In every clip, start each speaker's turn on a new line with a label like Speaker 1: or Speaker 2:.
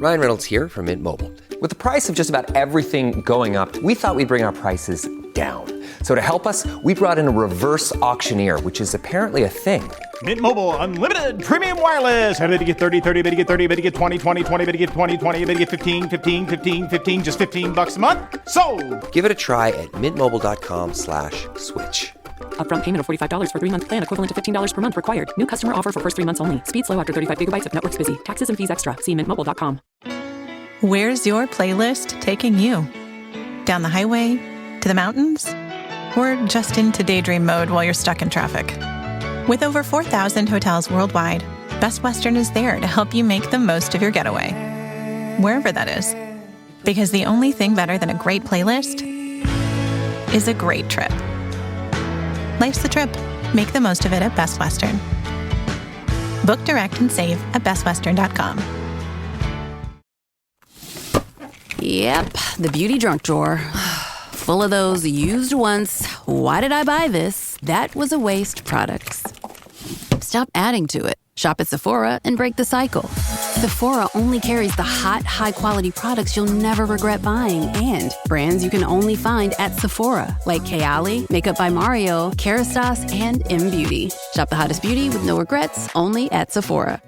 Speaker 1: Ryan Reynolds here from Mint Mobile. With the price of just about everything going up, we thought we'd bring our prices down. So to help us, we brought in a reverse auctioneer, which is apparently a thing.
Speaker 2: Mint Mobile Unlimited Premium Wireless. How to get 30, 30, bit to get 30, bit to get 20, 20, 20, bit to get 20, 20, bit to get 15, 15, 15, 15, just $15 a month? Sold!
Speaker 1: Give it a try at mintmobile.com/switch.
Speaker 3: Upfront payment of $45 for 3-month plan, equivalent to $15 per month required. New customer offer for first 3 months only. Speed slow after 35 gigabytes if network's busy. Taxes and fees extra. See mintmobile.com.
Speaker 4: Where's your playlist taking you? Down the highway? To the mountains? Or just into daydream mode while you're stuck in traffic? With over 4,000 hotels worldwide, Best Western is there to help you make the most of your getaway, wherever that is. Because the only thing better than a great playlist is a great trip. Life's the trip. Make the most of it at Best Western. Book direct and save at bestwestern.com.
Speaker 5: Yep, the beauty drunk drawer. Full of those used once, why did I buy this? That was a waste products. Stop adding to it. Shop at Sephora and break the cycle. Sephora only carries the hot, high-quality products you'll never regret buying and brands you can only find at Sephora, like Kayali, Makeup by Mario, Kerastase, and M Beauty. Shop the hottest beauty with no regrets, only at Sephora.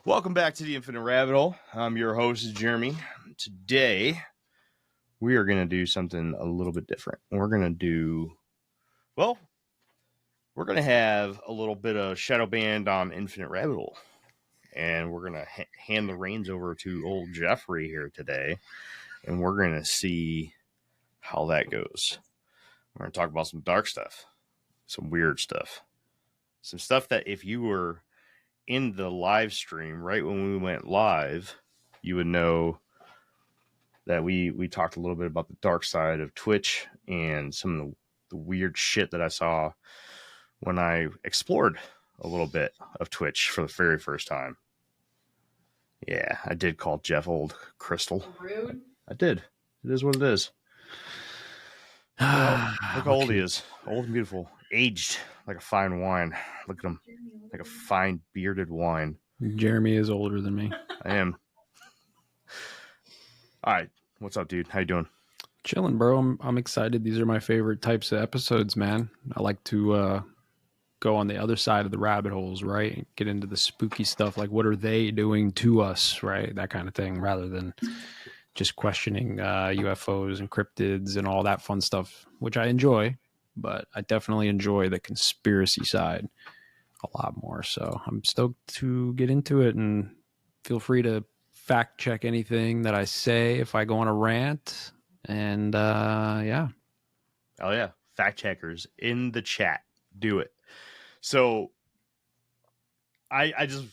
Speaker 2: Welcome back to the Infinite Rabbit Hole. I'm your host, Jeremy. Today, we are going to do something a little bit different. We're going to have a little bit of shadow band on Infinite Rabbit Hole. And we're going to hand the reins over to old Jeffrey here today. And we're going to see how that goes. We're going to talk about some dark stuff, some weird stuff, some stuff that if you were in the live stream right when we went live, you would know that we talked a little bit about the dark side of Twitch and some of the weird shit that I saw when I explored a little bit of Twitch for the very first time. Yeah, I did call Jeff old Crystal. Rude. I did. It is what it is. Well, look how old he is. Old and beautiful. Aged like a fine wine. Look at him. Like a fine bearded wine.
Speaker 6: Jeremy is older than me.
Speaker 2: I am. All right. What's up, dude? How you doing?
Speaker 6: Chilling, bro. I'm excited. These are my favorite types of episodes, man. I like to go on the other side of the rabbit holes, right? Get into the spooky stuff. Like, what are they doing to us, right? That kind of thing, rather than just questioning UFOs and cryptids and all that fun stuff, which I enjoy. But I definitely enjoy the conspiracy side a lot more. So I'm stoked to get into it, and feel free to fact check anything that I say if I go on a rant. And yeah.
Speaker 2: Oh yeah. Fact checkers in the chat. Do it. So I just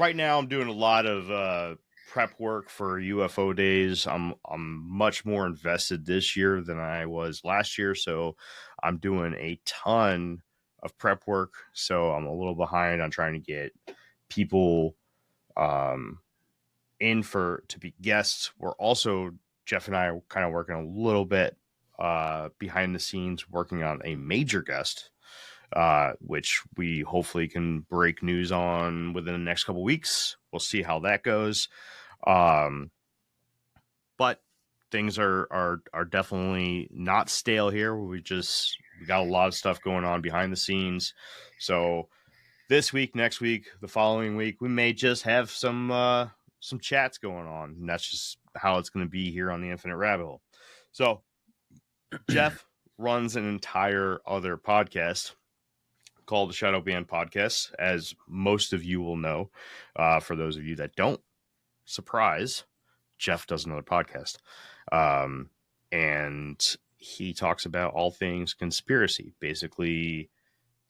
Speaker 2: right now I'm doing a lot of prep work for UFO days. I'm much more invested this year than I was last year, so I'm doing a ton of prep work. So I'm a little behind on trying to get people in to be guests. We're also, Jeff and I are kind of working a little bit behind the scenes, working on a major guest, which we hopefully can break news on within the next couple weeks. We'll see how that goes. But things are definitely not stale here. We got a lot of stuff going on behind the scenes. So this week, next week, the following week, we may just have some chats going on, and that's just how it's going to be here on the Infinite Rabbit Hole. So Jeff runs an entire other podcast called the Shadow Band Podcast, as most of you will know. For those of you that don't, surprise, Jeff does another podcast. And he talks about all things conspiracy, basically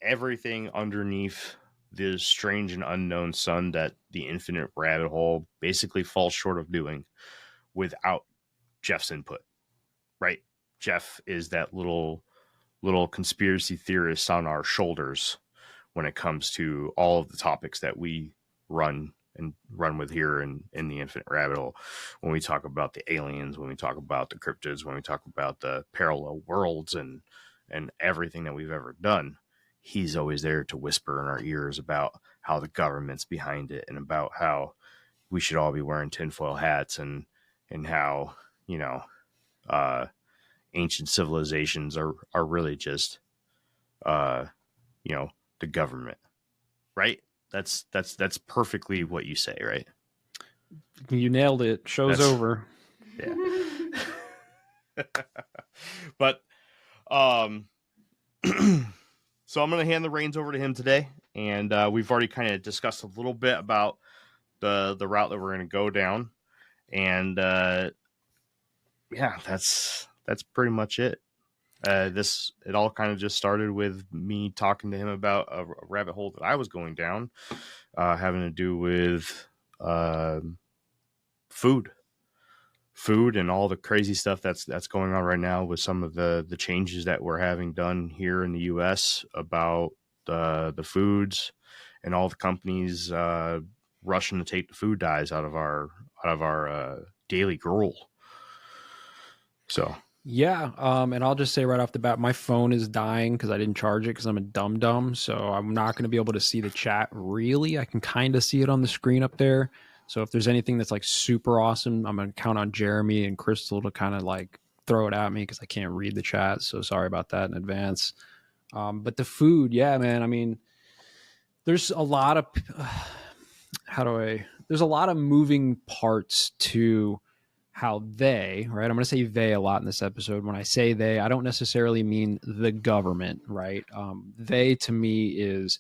Speaker 2: everything underneath this strange and unknown sun that the infinite rabbit hole basically falls short of doing without Jeff's input, right? Jeff is that little conspiracy theorist on our shoulders when it comes to all of the topics that we run with here in the infinite rabbit hole. When we talk about the aliens, when we talk about the cryptids, when we talk about the parallel worlds and everything that we've ever done, he's always there to whisper in our ears about how the government's behind it and about how we should all be wearing tinfoil hats and how, ancient civilizations are really just, the government, right? That's perfectly what you say, right?
Speaker 6: You nailed it. Show's over.
Speaker 2: Yeah. But, so I'm going to hand the reins over to him today. And we've already kind of discussed a little bit about the route that we're going to go down. And yeah, that's pretty much it. It all kind of just started with me talking to him about a rabbit hole that I was going down, having to do with food and all the crazy stuff that's going on right now with some of the changes that we're having done here in the US about the foods and all the companies rushing to take the food dyes out of our daily gruel. So
Speaker 6: yeah, and I'll just say right off the bat, my phone is dying because I didn't charge it because I'm a dum-dum, so I'm not going to be able to see the chat really. I can kind of see it on the screen up there. So if there's anything that's like super awesome, I'm going to count on Jeremy and Crystal to kind of like throw it at me because I can't read the chat. So sorry about that in advance. But the food, yeah, man. I mean, there's a lot of there's a lot of moving parts to how they, right? I'm going to say they a lot in this episode. When I say they, I don't necessarily mean the government, right? They to me is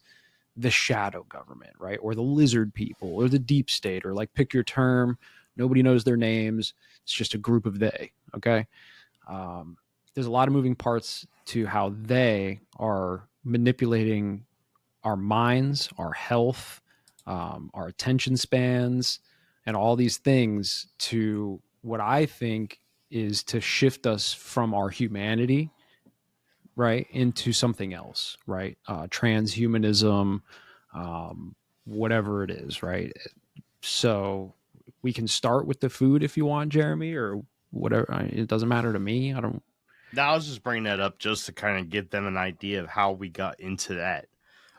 Speaker 6: the shadow government, right? Or the lizard people or the deep state, or like pick your term. Nobody knows their names. It's just a group of they. Okay. There's a lot of moving parts to how they are manipulating our minds, our health, our attention spans, and all these things to what I think is to shift us from our humanity, right, into something else, right? Transhumanism, whatever it is, right? So we can start with the food if you want, Jeremy, or whatever. It doesn't matter to me.
Speaker 2: No, I was just bringing that up just to kind of give them an idea of how we got into that.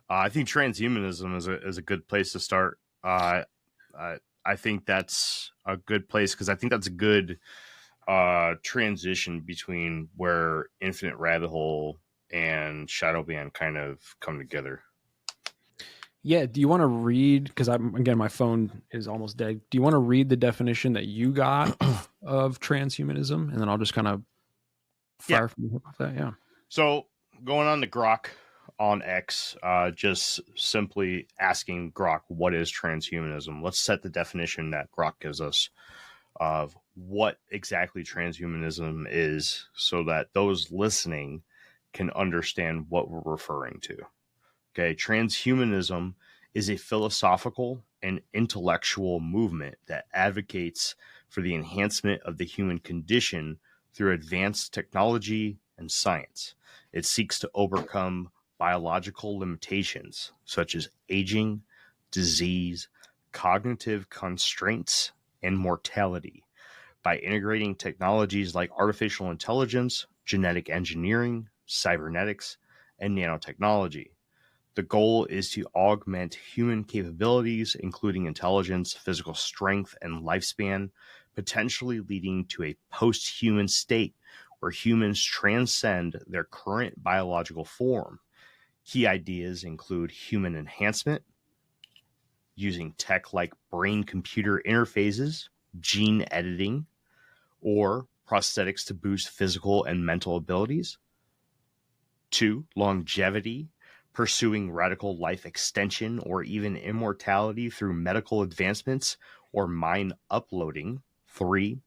Speaker 2: I think transhumanism is a good place to start. I think that's a good place because I think that's a good transition between where Infinite Rabbit Hole and Shadow Band kind of come together.
Speaker 6: Yeah. Do you want to read? Because again, my phone is almost dead. Do you want to read the definition that you got of transhumanism, and then I'll just kind of fire from the hip off that? Yeah.
Speaker 2: So going on to Grok on X, just simply asking Grok, what is transhumanism? Let's set the definition that Grok gives us of what exactly transhumanism is so that those listening can understand what we're referring to. Okay, transhumanism is a philosophical and intellectual movement that advocates for the enhancement of the human condition through advanced technology and science. It seeks to overcome biological limitations such as aging, disease, cognitive constraints, and mortality by integrating technologies like artificial intelligence, genetic engineering, cybernetics, and nanotechnology. The goal is to augment human capabilities, including intelligence, physical strength, and lifespan, potentially leading to a post-human state where humans transcend their current biological form. Key ideas include human enhancement, using tech like brain-computer interfaces, gene editing, or prosthetics to boost physical and mental abilities. 2, longevity, pursuing radical life extension or even immortality through medical advancements or mind uploading. 3,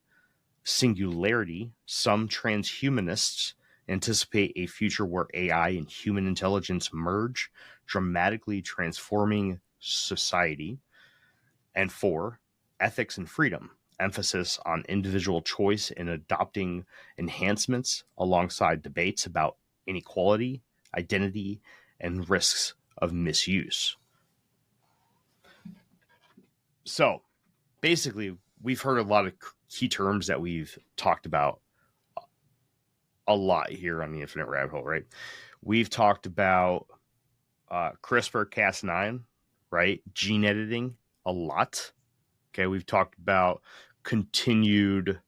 Speaker 2: singularity, some transhumanists anticipate a future where AI and human intelligence merge, dramatically transforming society. And 4, ethics and freedom, emphasis on individual choice in adopting enhancements alongside debates about inequality, identity, and risks of misuse. So basically, we've heard a lot of key terms that we've talked about a lot here on the Infinite Rabbit Hole, right? We've talked about CRISPR-Cas9, right? Gene editing a lot. Okay, we've talked about continued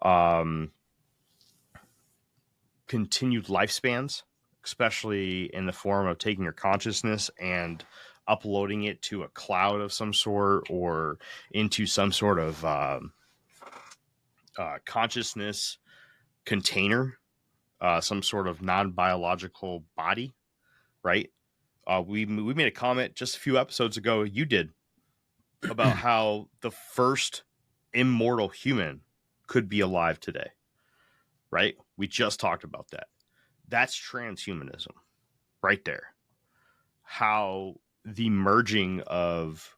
Speaker 2: lifespans, especially in the form of taking your consciousness and uploading it to a cloud of some sort or into some sort of consciousness container, some sort of non-biological body, right? We made a comment just a few episodes ago, you did, about how the first immortal human could be alive today, right? We just talked about that. That's transhumanism right there. How the merging of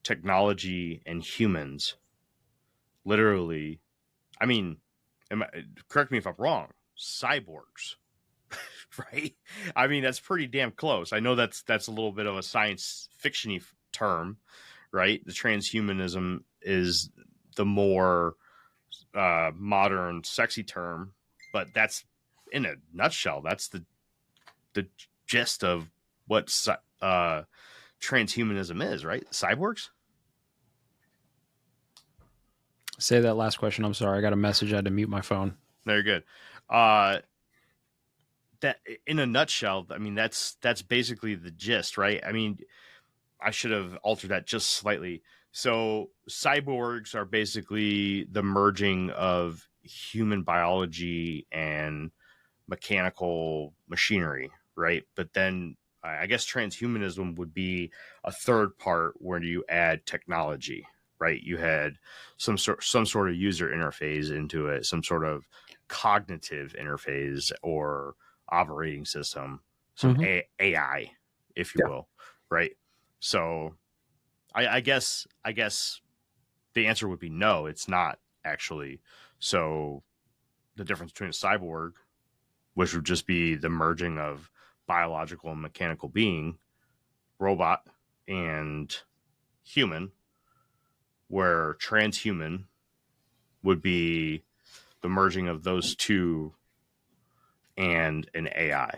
Speaker 2: technology and humans literally, I mean, correct me if I'm wrong, cyborgs, right? I mean, that's pretty damn close. I know that's a little bit of a science fiction-y term, right? The transhumanism is the more modern, sexy term, but that's, in a nutshell, that's the gist of what transhumanism is, right? Cyborgs?
Speaker 6: Say that last question. I'm sorry. I got a message. I had to mute my phone.
Speaker 2: Very good. That, in a nutshell, I mean, that's basically the gist, right? I mean, I should have altered that just slightly. So cyborgs are basically the merging of human biology and mechanical machinery, right? But then I guess transhumanism would be a third part where you add technology, right? You had some sort of user interface into it, some sort of cognitive interface or operating system, some AI, if you will, right? So I guess the answer would be no, it's not actually. So the difference between a cyborg, which would just be the merging of biological and mechanical being, robot, and human, where transhuman would be the merging of those two and an AI.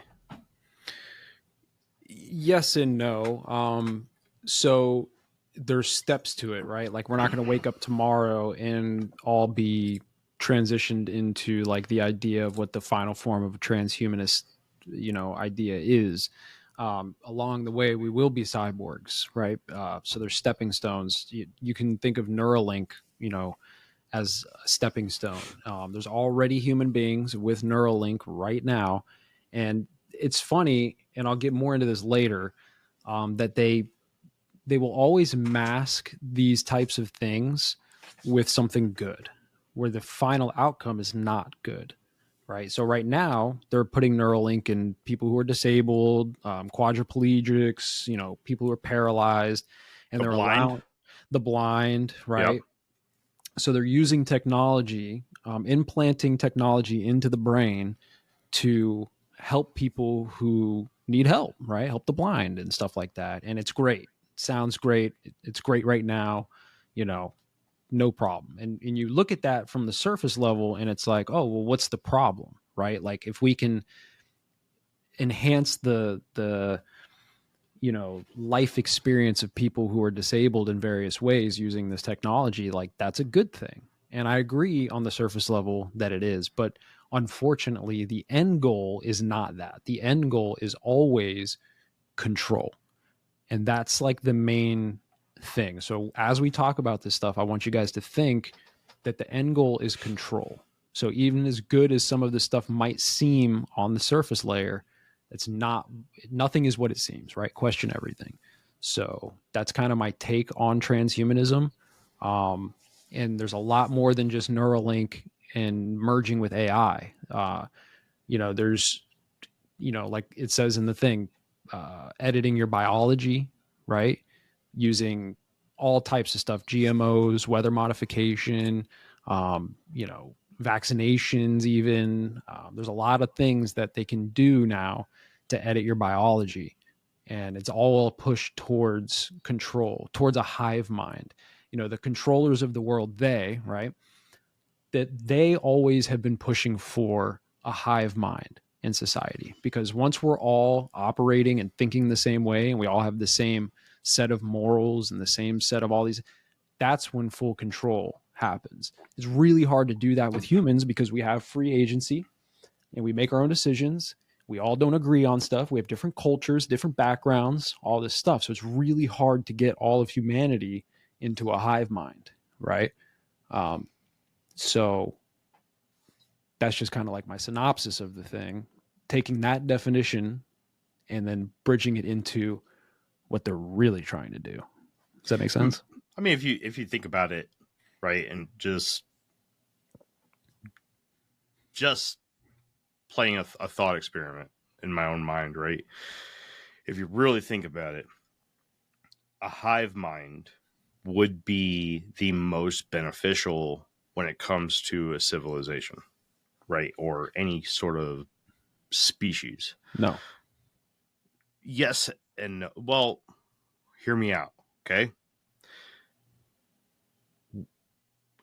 Speaker 6: Yes and no. So there's steps to it, right? Like, we're not going to wake up tomorrow and all be transitioned into like the idea of what the final form of a transhumanist, idea is. Along the way, we will be cyborgs, right? So there's stepping stones. You can think of Neuralink, as a stepping stone. There's already human beings with Neuralink right now. And it's funny, and I'll get more into this later, that they will always mask these types of things with something good, where the final outcome is not good, right? So right now, they're putting Neuralink in people who are disabled, quadriplegics, people who are paralyzed, and they're allowing the blind, right? Yep. So they're using technology, implanting technology into the brain to help people who need help, right? Help the blind and stuff like that. And it's great. It sounds great. It's great right now, no problem. And you look at that from the surface level and it's like, oh, well, what's the problem, right? Like, if we can enhance the life experience of people who are disabled in various ways using this technology, like, that's a good thing. And I agree on the surface level that it is, but unfortunately the end goal is not that. The end goal is always control. And that's like the main thing. So as we talk about this stuff, I want you guys to think that the end goal is control. So even as good as some of this stuff might seem on the surface layer, it's not, nothing is what it seems, right? Question everything. So that's kind of my take on transhumanism. And there's a lot more than just Neuralink and merging with AI. There's, like it says in the thing, editing your biology, right? Using all types of stuff, GMOs, weather modification, vaccinations, even. There's a lot of things that they can do now to edit your biology. And it's all pushed towards control, towards a hive mind. The controllers of the world, right? That they always have been pushing for a hive mind in society, because once we're all operating and thinking the same way and we all have the same set of morals and the same set of all these, that's when full control happens. It's really hard to do that with humans because we have free agency and we make our own decisions. We all don't agree on stuff. We have different cultures, different backgrounds, all this stuff. So it's really hard to get all of humanity into a hive mind, right? So that's just kind of like my synopsis of the thing, taking that definition and then bridging it into what they're really trying to do. Does that make sense?
Speaker 2: I mean, if you think about it, right, and just playing a thought experiment in my own mind, right? If you really think about it, a hive mind would be the most beneficial when it comes to a civilization, right? Or any sort of species.
Speaker 6: No.
Speaker 2: Yes and no. Well, hear me out, okay?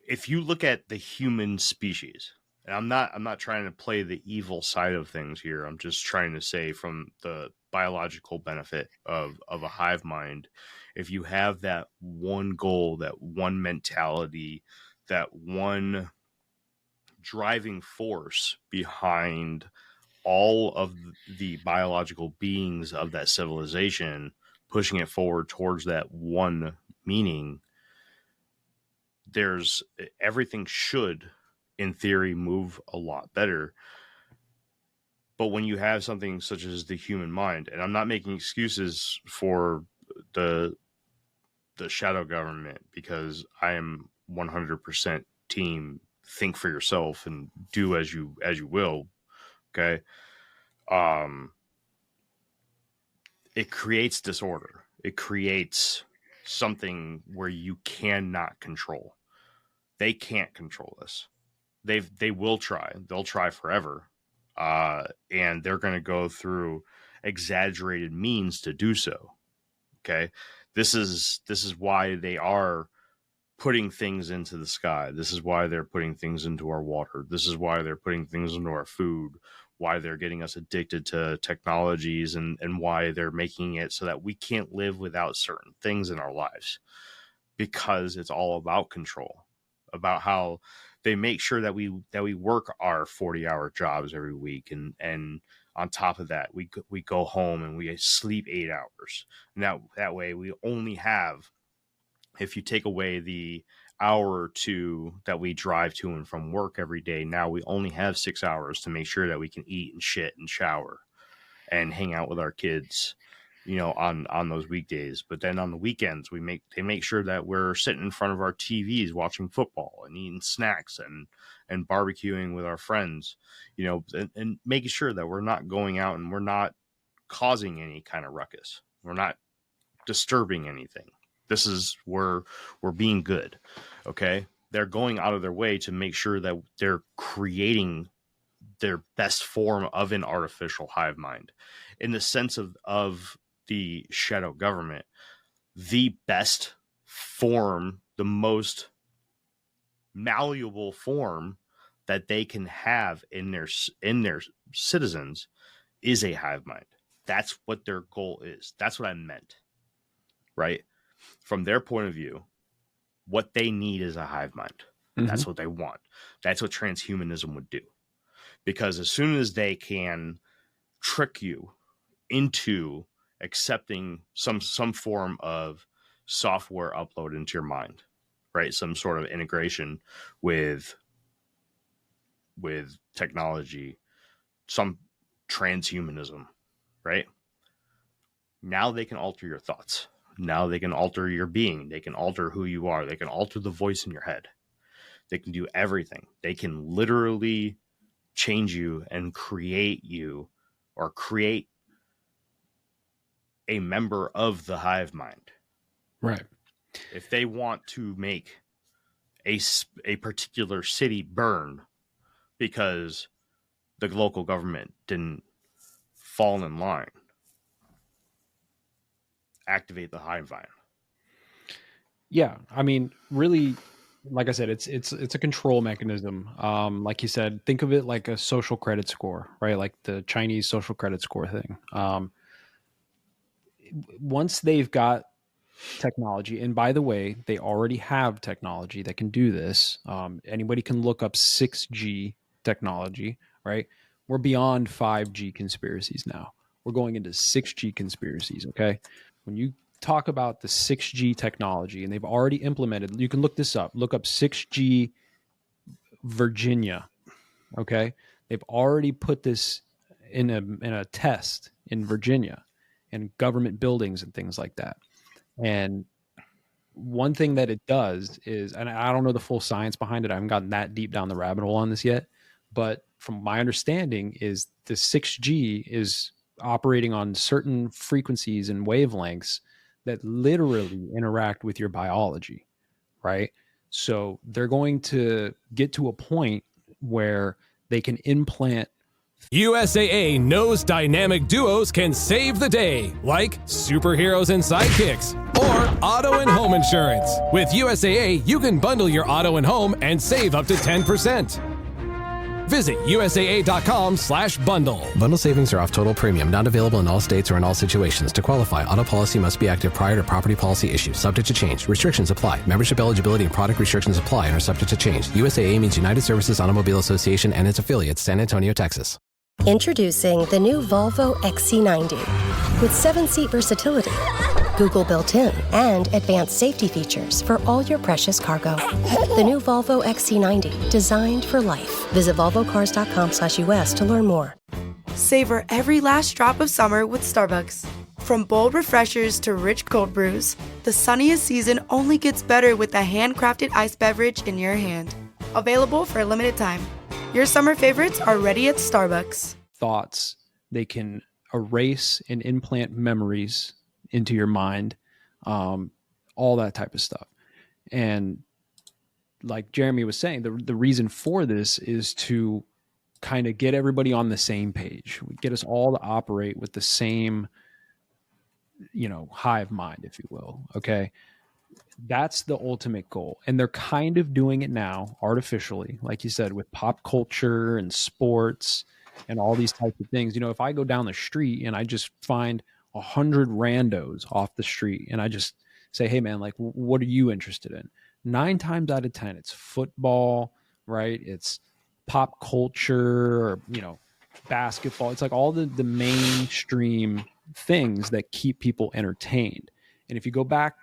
Speaker 2: If you look at the human species, and I'm not trying to play the evil side of things here. I'm just trying to say from the biological benefit of a hive mind, if you have that one goal, that one mentality, that one driving force behind all of the biological beings of that civilization, pushing it forward towards that one meaning, everything should, in theory, move a lot better. But when you have something such as the human mind, and I'm not making excuses for the shadow government, because I am 100% team think for yourself and do as you will. Okay. It creates disorder. It creates something where you cannot control. They can't control this. They will try. They'll try forever. And they're going to go through exaggerated means to do so. Okay. This is why they are putting things into the sky. This is why they're putting things into our water. This is why they're putting things into our food, why they're getting us addicted to technologies, and why they're making it so that we can't live without certain things in our lives, because it's all about control, about how they make sure that we work our 40-hour jobs every week. And on top of that, we go home and we sleep 8 hours. Now that way we only have, if you take away the hour or two that we drive to and from work every day, now we only have 6 hours to make sure that we can eat and shit and shower and hang out with our kids, on those weekdays. But then on the weekends, they make sure that we're sitting in front of our TVs watching football and eating snacks and barbecuing with our friends, and making sure that we're not going out and we're not causing any kind of ruckus. We're not disturbing anything. This is where we're being good. Okay. They're going out of their way to make sure that they're creating their best form of an artificial hive mind. In the sense of the shadow government, the best form, the most malleable form that they can have in their citizens is a hive mind. That's what their goal is. That's what I meant. Right? From their point of view, what they need is a hive mind. Mm-hmm. That's what they want. That's what transhumanism would do. Because as soon as they can trick you into accepting some form of software upload into your mind, right? Some sort of integration with technology, some transhumanism, right? Now they can alter your thoughts. Now they can alter your being. They can alter who you are. They can alter the voice in your head. They can do everything. They can literally change you and create you, or create a member of the hive mind.
Speaker 6: Right.
Speaker 2: If they want to make a particular city burn because the local government didn't fall in line, activate the hive mind.
Speaker 6: Yeah, I mean, really, like I said, it's a control mechanism. Like you said, think of it like a social credit score, right? Like the Chinese social credit score thing. Once they've got technology, and by the way, they already have technology that can do this. Anybody can look up 6G technology, right? We're beyond 5G conspiracies now. We're going into 6G conspiracies, okay? When you talk about the 6G technology, and they've already implemented, you can look this up. Look up 6G Virginia, okay? They've already put this in a test in Virginia, in government buildings and things like that. And one thing that it does is, and I don't know the full science behind it, I haven't gotten that deep down the rabbit hole on this yet, but from my understanding is the 6G is operating on certain frequencies and wavelengths that literally interact with your biology, right? So they're going to get to a point where they can implant.
Speaker 7: USAA knows dynamic duos can save the day, like superheroes and sidekicks, or auto and home insurance. With USAA, you can bundle your auto and home and save up to 10%. Visit USAA.com/bundle.
Speaker 8: Bundle savings are off total premium, not available in all states or in all situations. To qualify, auto policy must be active prior to property policy issue, subject to change. Restrictions apply. Membership eligibility and product restrictions apply and are subject to change. USAA means United Services Automobile Association and its affiliates, San Antonio, Texas.
Speaker 9: Introducing the new Volvo XC90 with 7-seat versatility, Google built-in, and advanced safety features for all your precious cargo. The new Volvo XC90, designed for life. Visit volvocars.com/US to learn more.
Speaker 10: Savor every last drop of summer with Starbucks. From bold refreshers to rich cold brews, the sunniest season only gets better with a handcrafted iced beverage in your hand. Available for a limited time. Your summer favorites are ready at Starbucks.
Speaker 6: Thoughts, they can erase and implant memories into your mind, all that type of stuff. And like Jeremy was saying, the reason for this is to kind of get everybody on the same page. We get us all to operate with the same, hive mind, if you will. Okay. That's the ultimate goal. And they're kind of doing it now artificially, like you said, with pop culture and sports and all these types of things. If I go down the street and I just find 100 randos off the street and I just say, hey man, like, what are you interested in? 9 times out of 10, it's football, right? It's pop culture, or, basketball. It's like all the mainstream things that keep people entertained. And if you go back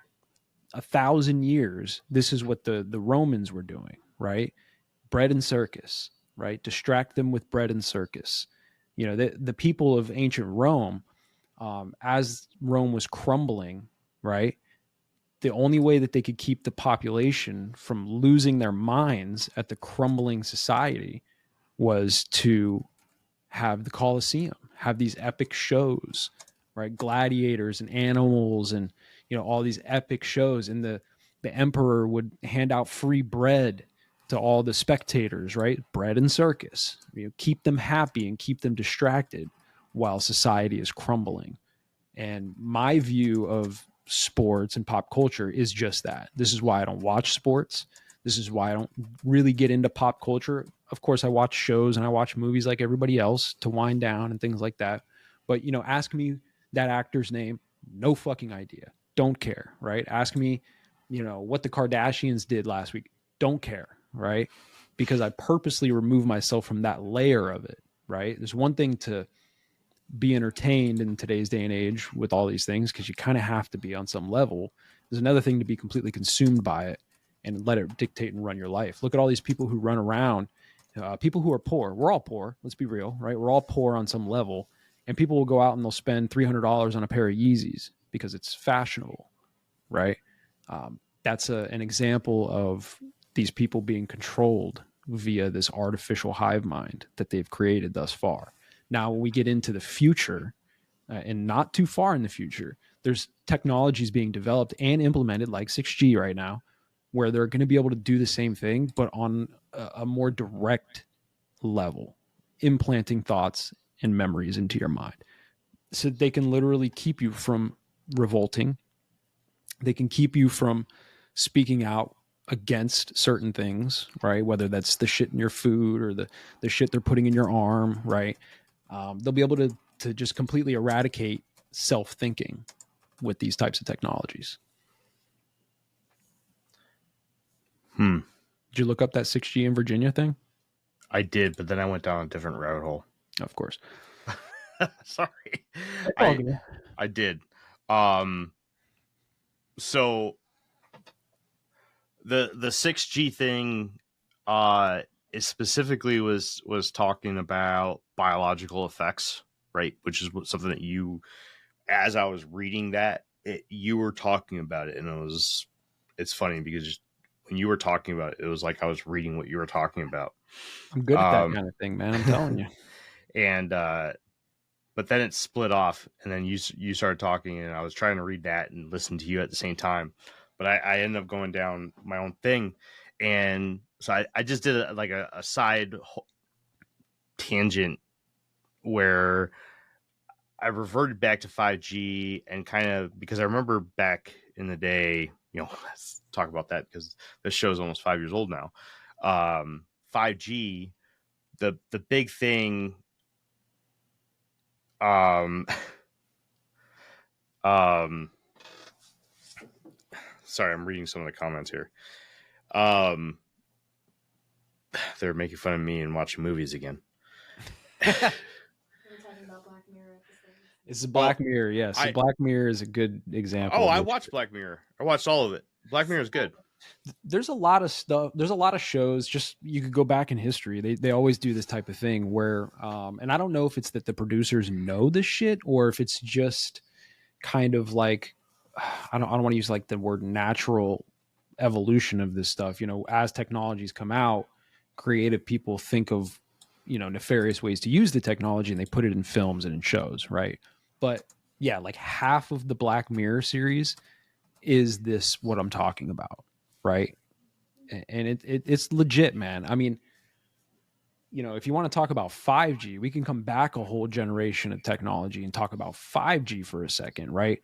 Speaker 6: 1,000 years, this is what the Romans were doing, right? Bread and circus, right? Distract them with bread and circus. The people of ancient Rome, as Rome was crumbling, right? The only way that they could keep the population from losing their minds at the crumbling society was to have the Colosseum, have these epic shows, right? Gladiators and animals and, all these epic shows. And the emperor would hand out free bread to all the spectators, right? Bread and circus, keep them happy and keep them distracted while society is crumbling. And my view of sports and pop culture is just that. This is why I don't watch sports. This is why I don't really get into pop culture. Of course, I watch shows and I watch movies like everybody else to wind down and things like that. But, ask me that actor's name, no fucking idea. Don't care, right? Ask me, what the Kardashians did last week. Don't care, right? Because I purposely remove myself from that layer of it, right? There's one thing to be entertained in today's day and age with all these things, because you kind of have to be on some level. There's another thing to be completely consumed by it and let it dictate and run your life. Look at all these people who run around, people who are poor. We're all poor. Let's be real, right? We're all poor on some level. And people will go out and they'll spend $300 on a pair of Yeezys because it's fashionable, right? That's an example of these people being controlled via this artificial hive mind that they've created thus far. Now, when we get into the future, and not too far in the future, there's technologies being developed and implemented like 6G right now, where they're going to be able to do the same thing, but on a more direct level, implanting thoughts and memories into your mind. So they can literally keep you from revolting. They can keep you from speaking out against certain things, right? Whether that's the shit in your food or the shit they're putting in your arm, right? They'll be able to just completely eradicate self-thinking with these types of technologies. Did you look up that 6G in Virginia thing?
Speaker 2: I did, but then I went down a different rabbit hole.
Speaker 6: Of course.
Speaker 2: Sorry.
Speaker 6: I
Speaker 2: I did. So the 6G thing is specifically was talking about biological effects, right? Which is something that you, as I was reading that, you were talking about it, and it's funny because when you were talking about it, it was like I was reading what you were talking about.
Speaker 6: I'm good at that kind of thing, man. I'm telling you.
Speaker 2: And but then it split off, and then you started talking, and I was trying to read that and listen to you at the same time, but I ended up going down my own thing, and so I just did a side tangent where I reverted back to 5G, and kind of because I remember back in the day, let's talk about that because this show is almost 5 years old now. 5G, the big thing. Sorry, I'm reading some of the comments here. They're making fun of me and watching movies again.
Speaker 6: It's a Black Mirror, yes. Black Mirror is a good example.
Speaker 2: Oh, I watched Black Mirror. I watched all of it. Black Mirror is good.
Speaker 6: There's a lot of stuff. There's a lot of shows. Just you could go back in history. They always do this type of thing where, and I don't know if it's that the producers know this shit or if it's just kind of like, I don't want to use like the word natural evolution of this stuff. As technologies come out, creative people think of, nefarious ways to use the technology, and they put it in films and in shows, right? But yeah, like half of the Black Mirror series is this what I'm talking about, right? And it's legit, man. I mean, if you want to talk about 5G, we can come back a whole generation of technology and talk about 5G for a second, right?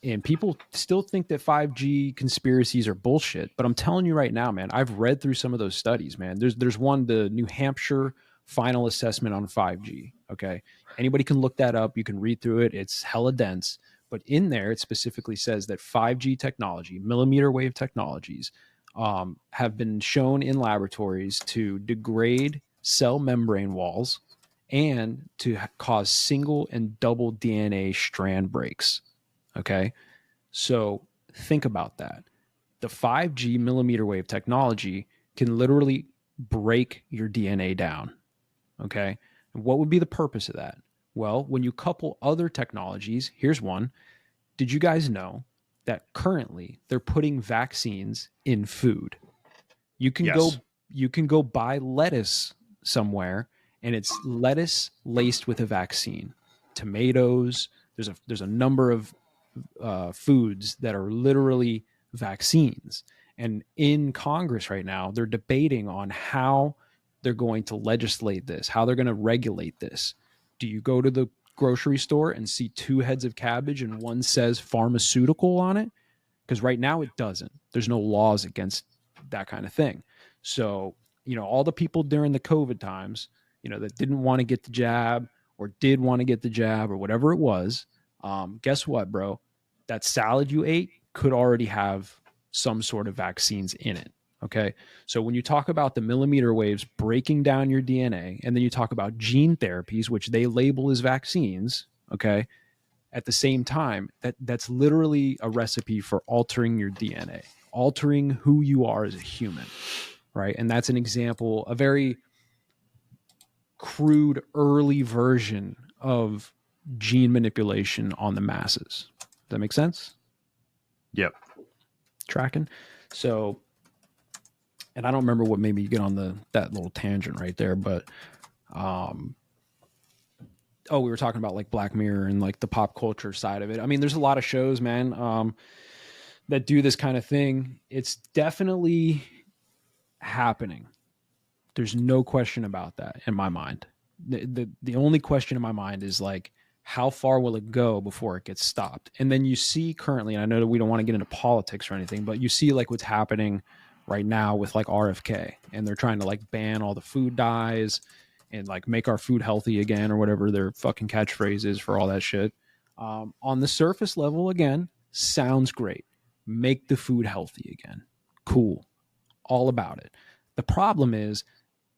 Speaker 6: And people still think that 5G conspiracies are bullshit, but I'm telling you right now, man, I've read through some of those studies, man. There's one, the New Hampshire final assessment on 5G. Okay. Anybody can look that up. You can read through it. It's hella dense, but in there, it specifically says that 5G technology, millimeter wave technologies, have been shown in laboratories to degrade cell membrane walls and to cause single and double DNA strand breaks. Okay. So think about that. The 5G millimeter wave technology can literally break your DNA down. Okay. And what would be the purpose of that? Well, when you couple other technologies, here's one. Did you guys know that currently they're putting vaccines in food? You can go buy lettuce somewhere and it's lettuce laced with a vaccine. Tomatoes, there's a number of foods that are literally vaccines. And in Congress right now, they're debating on how they're going to legislate this, how they're going to regulate this. Do you go to the grocery store and see 2 heads of cabbage and one says pharmaceutical on it? Because right now it doesn't. There's no laws against that kind of thing. So, all the people during the COVID times, that didn't want to get the jab or did want to get the jab or whatever it was, guess what, bro? That salad you ate could already have some sort of vaccines in it. Okay. So when you talk about the millimeter waves breaking down your DNA, and then you talk about gene therapies, which they label as vaccines, okay, at the same time, that's literally a recipe for altering your DNA, altering who you are as a human, right? And that's an example, a very crude early version of gene manipulation on the masses. Does that make sense?
Speaker 2: Yep.
Speaker 6: Tracking. So and I don't remember what made me get on that little tangent right there, but we were talking about like Black Mirror and like the pop culture side of it. I mean, there's a lot of shows, man, that do this kind of thing. It's definitely happening. There's no question about that in my mind. The only question in my mind is like, how far will it go before it gets stopped? And then you see currently, and I know that we don't want to get into politics or anything, but you see like what's happening right now with like RFK, and they're trying to like ban all the food dyes and like make our food healthy again, or whatever their fucking catchphrase is for all that shit. On the surface level, again, sounds great. Make the food healthy again. Cool. All about it. The problem is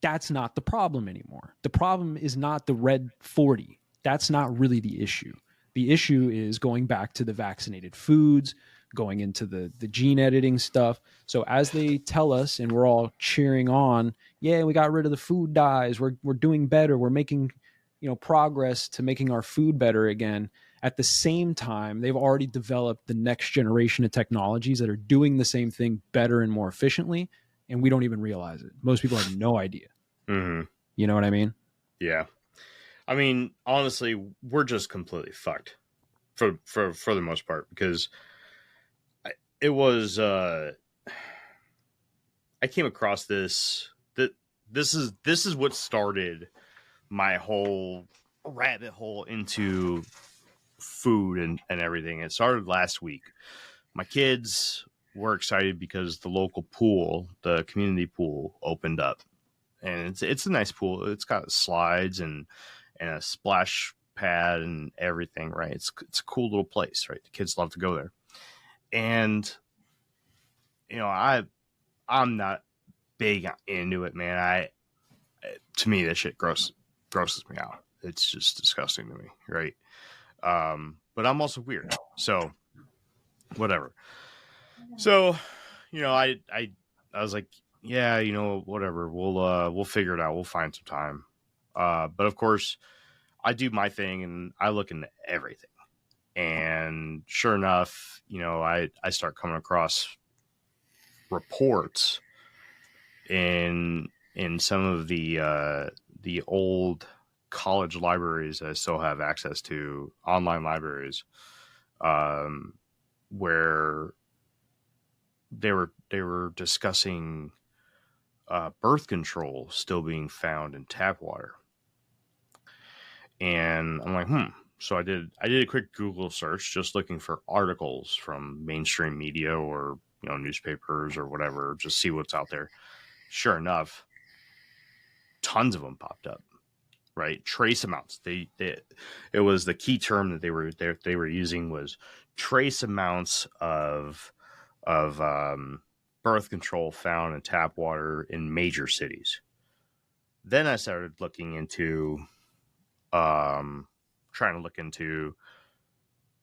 Speaker 6: that's not the problem anymore. The problem is not the red 40. That's not really the issue. The issue is going back to the vaccinated foods, going into the gene editing stuff. So as they tell us, and we're all cheering on, yeah, we got rid of the food dyes. We're doing better. We're making, progress to making our food better again. At the same time, they've already developed the next generation of technologies that are doing the same thing better and more efficiently, and we don't even realize it. Most people have no idea.
Speaker 2: Mm-hmm.
Speaker 6: You know what I mean?
Speaker 2: Yeah. I mean, honestly, we're just completely fucked for the most part, because it was I came across this, that this is what started my whole rabbit hole into food and everything. It started last week. My kids were excited because the local pool, the community pool, opened up, and it's a nice pool. It's got slides and a splash pad and everything, right? It's a cool little place, right? The kids love to go there. And I'm not big into it, man. To me, that shit grosses me out. It's just disgusting to me, right? But I'm also weird, so whatever. So, I was like, yeah, whatever. We'll figure it out. We'll find some time. But of course, I do my thing and I look into everything. And sure enough, I start coming across reports in some of the old college libraries I still have access to, online libraries, where they were discussing birth control still being found in tap water. And I'm like, So I did a quick Google search, just looking for articles from mainstream media or newspapers or whatever, just see what's out there. Sure enough, tons of them popped up. Right, trace amounts. It was the key term that they were using was trace amounts of birth control found in tap water in major cities. Then I started looking into, trying to look into,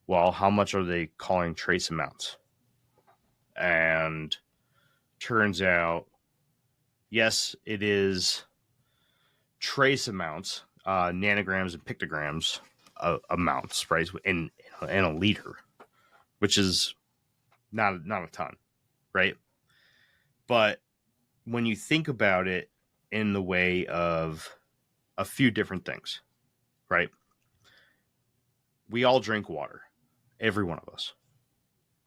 Speaker 2: well, how much are they calling trace amounts? And turns out, yes, it is trace amounts, nanograms and pictograms amounts, right? In a liter, which is not a ton, right? But when you think about it in the way of a few different things, right? We all drink water, every one of us.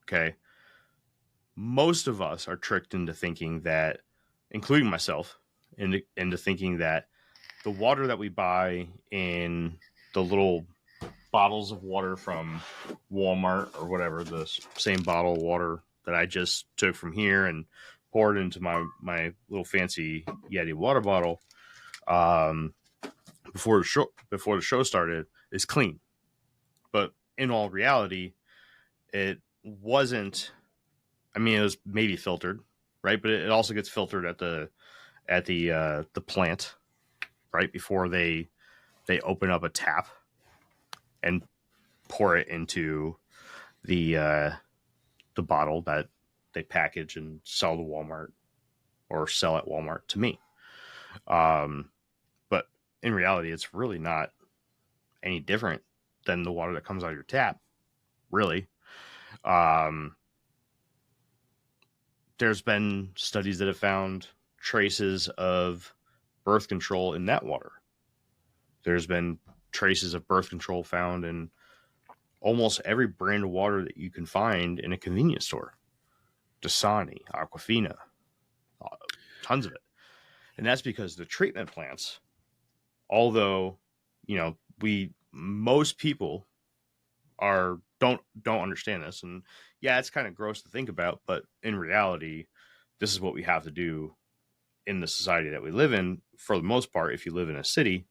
Speaker 2: Okay. Most of us are tricked into thinking that, including myself, into thinking that the water that we buy in the little bottles of water from Walmart or whatever, the same bottle of water that I just took from here and poured into my little fancy Yeti water bottle, before the show started, is clean. But in all reality, it wasn't. I mean, it was maybe filtered, right? But it also gets filtered at the plant, right before they open up a tap and pour it into the bottle that they package and sell to Walmart or sell at Walmart to me. But in reality, it's really not any different than the water that comes out of your tap, really. There's been studies that have found traces of birth control in that water. There's been traces of birth control found in almost every brand of water that you can find in a convenience store. Dasani, Aquafina, tons of it. And that's because the treatment plants, although, most people don't understand this. And yeah, it's kind of gross to think about, but in reality, this is what we have to do in the society that we live in. For the most part, if you live in a city,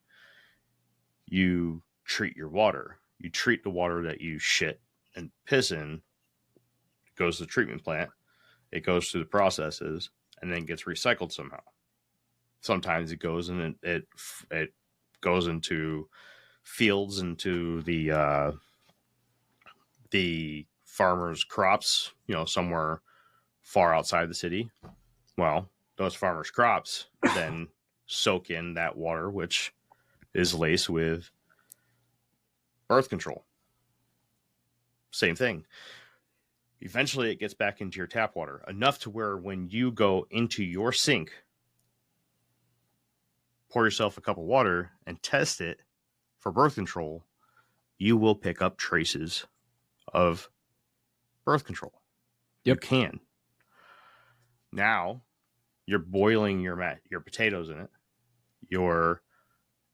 Speaker 2: you treat your water. You treat the water that you shit and piss in. It goes to the treatment plant. It goes through the processes and then gets recycled somehow. Sometimes it goes and it goes into fields, into the farmers' crops, somewhere far outside the city. Well, those farmers' crops then soak in that water, which is laced with birth control. Same thing. Eventually it gets back into your tap water, enough to where when you go into your sink, pour yourself a cup of water and test it for birth control, you will pick up traces of birth control.
Speaker 6: Yep.
Speaker 2: You can. Now you're boiling your potatoes in it. You're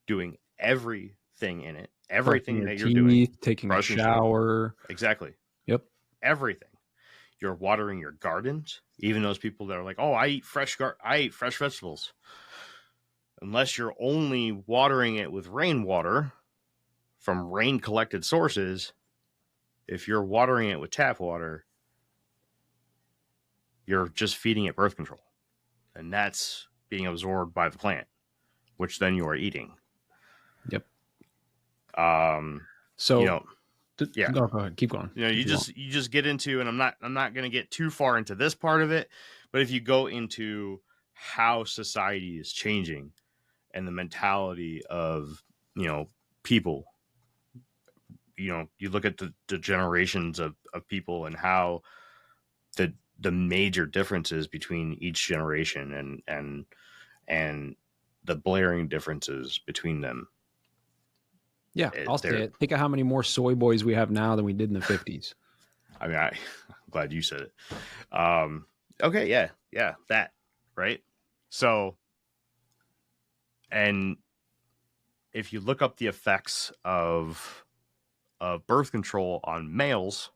Speaker 2: doing everything in it. Everything that you're doing.
Speaker 6: Taking a shower.
Speaker 2: Exactly.
Speaker 6: Yep.
Speaker 2: Everything. You're watering your gardens. Even those people that are like, oh, I eat fresh vegetables. Unless you're only watering it with rainwater from rain collected sources, if you're watering it with tap water, you're just feeding it birth control. And that's being absorbed by the plant, which then you are eating.
Speaker 6: Yep.
Speaker 2: Yeah.
Speaker 6: Go ahead. Keep going.
Speaker 2: You just get into, and I'm not going to get too far into this part of it, but if you go into how society is changing and the mentality of, people, you look at the generations of people and how the major differences between each generation and the blaring differences between them.
Speaker 6: Yeah, I'll say it. Think of how many more soy boys we have now than we did in the 50s.
Speaker 2: I mean, I'm glad you said it. Okay, yeah, that, right? So, and if you look up the effects of birth control on males,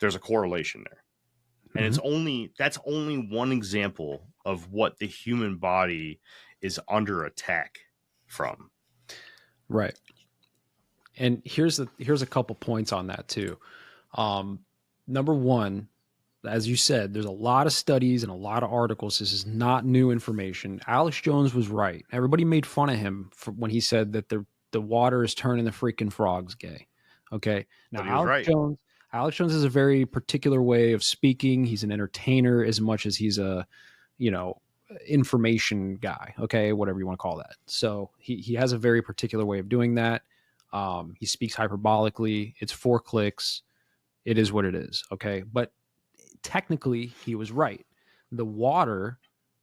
Speaker 2: there's a correlation there. And that's only one example of what the human body is under attack from.
Speaker 6: Right. And here's a couple points on that too. Number one, as you said, there's a lot of studies and a lot of articles. This is not new information. Alex Jones was right. Everybody made fun of him when he said that the water is turning the freaking frogs gay. Okay. Now, Alex Jones has a very particular way of speaking. He's an entertainer as much as he's a, information guy. Okay. Whatever you want to call that. So he has a very particular way of doing that. He speaks hyperbolically. It's 4 clicks. It is what it is. Okay. But technically he was right. The water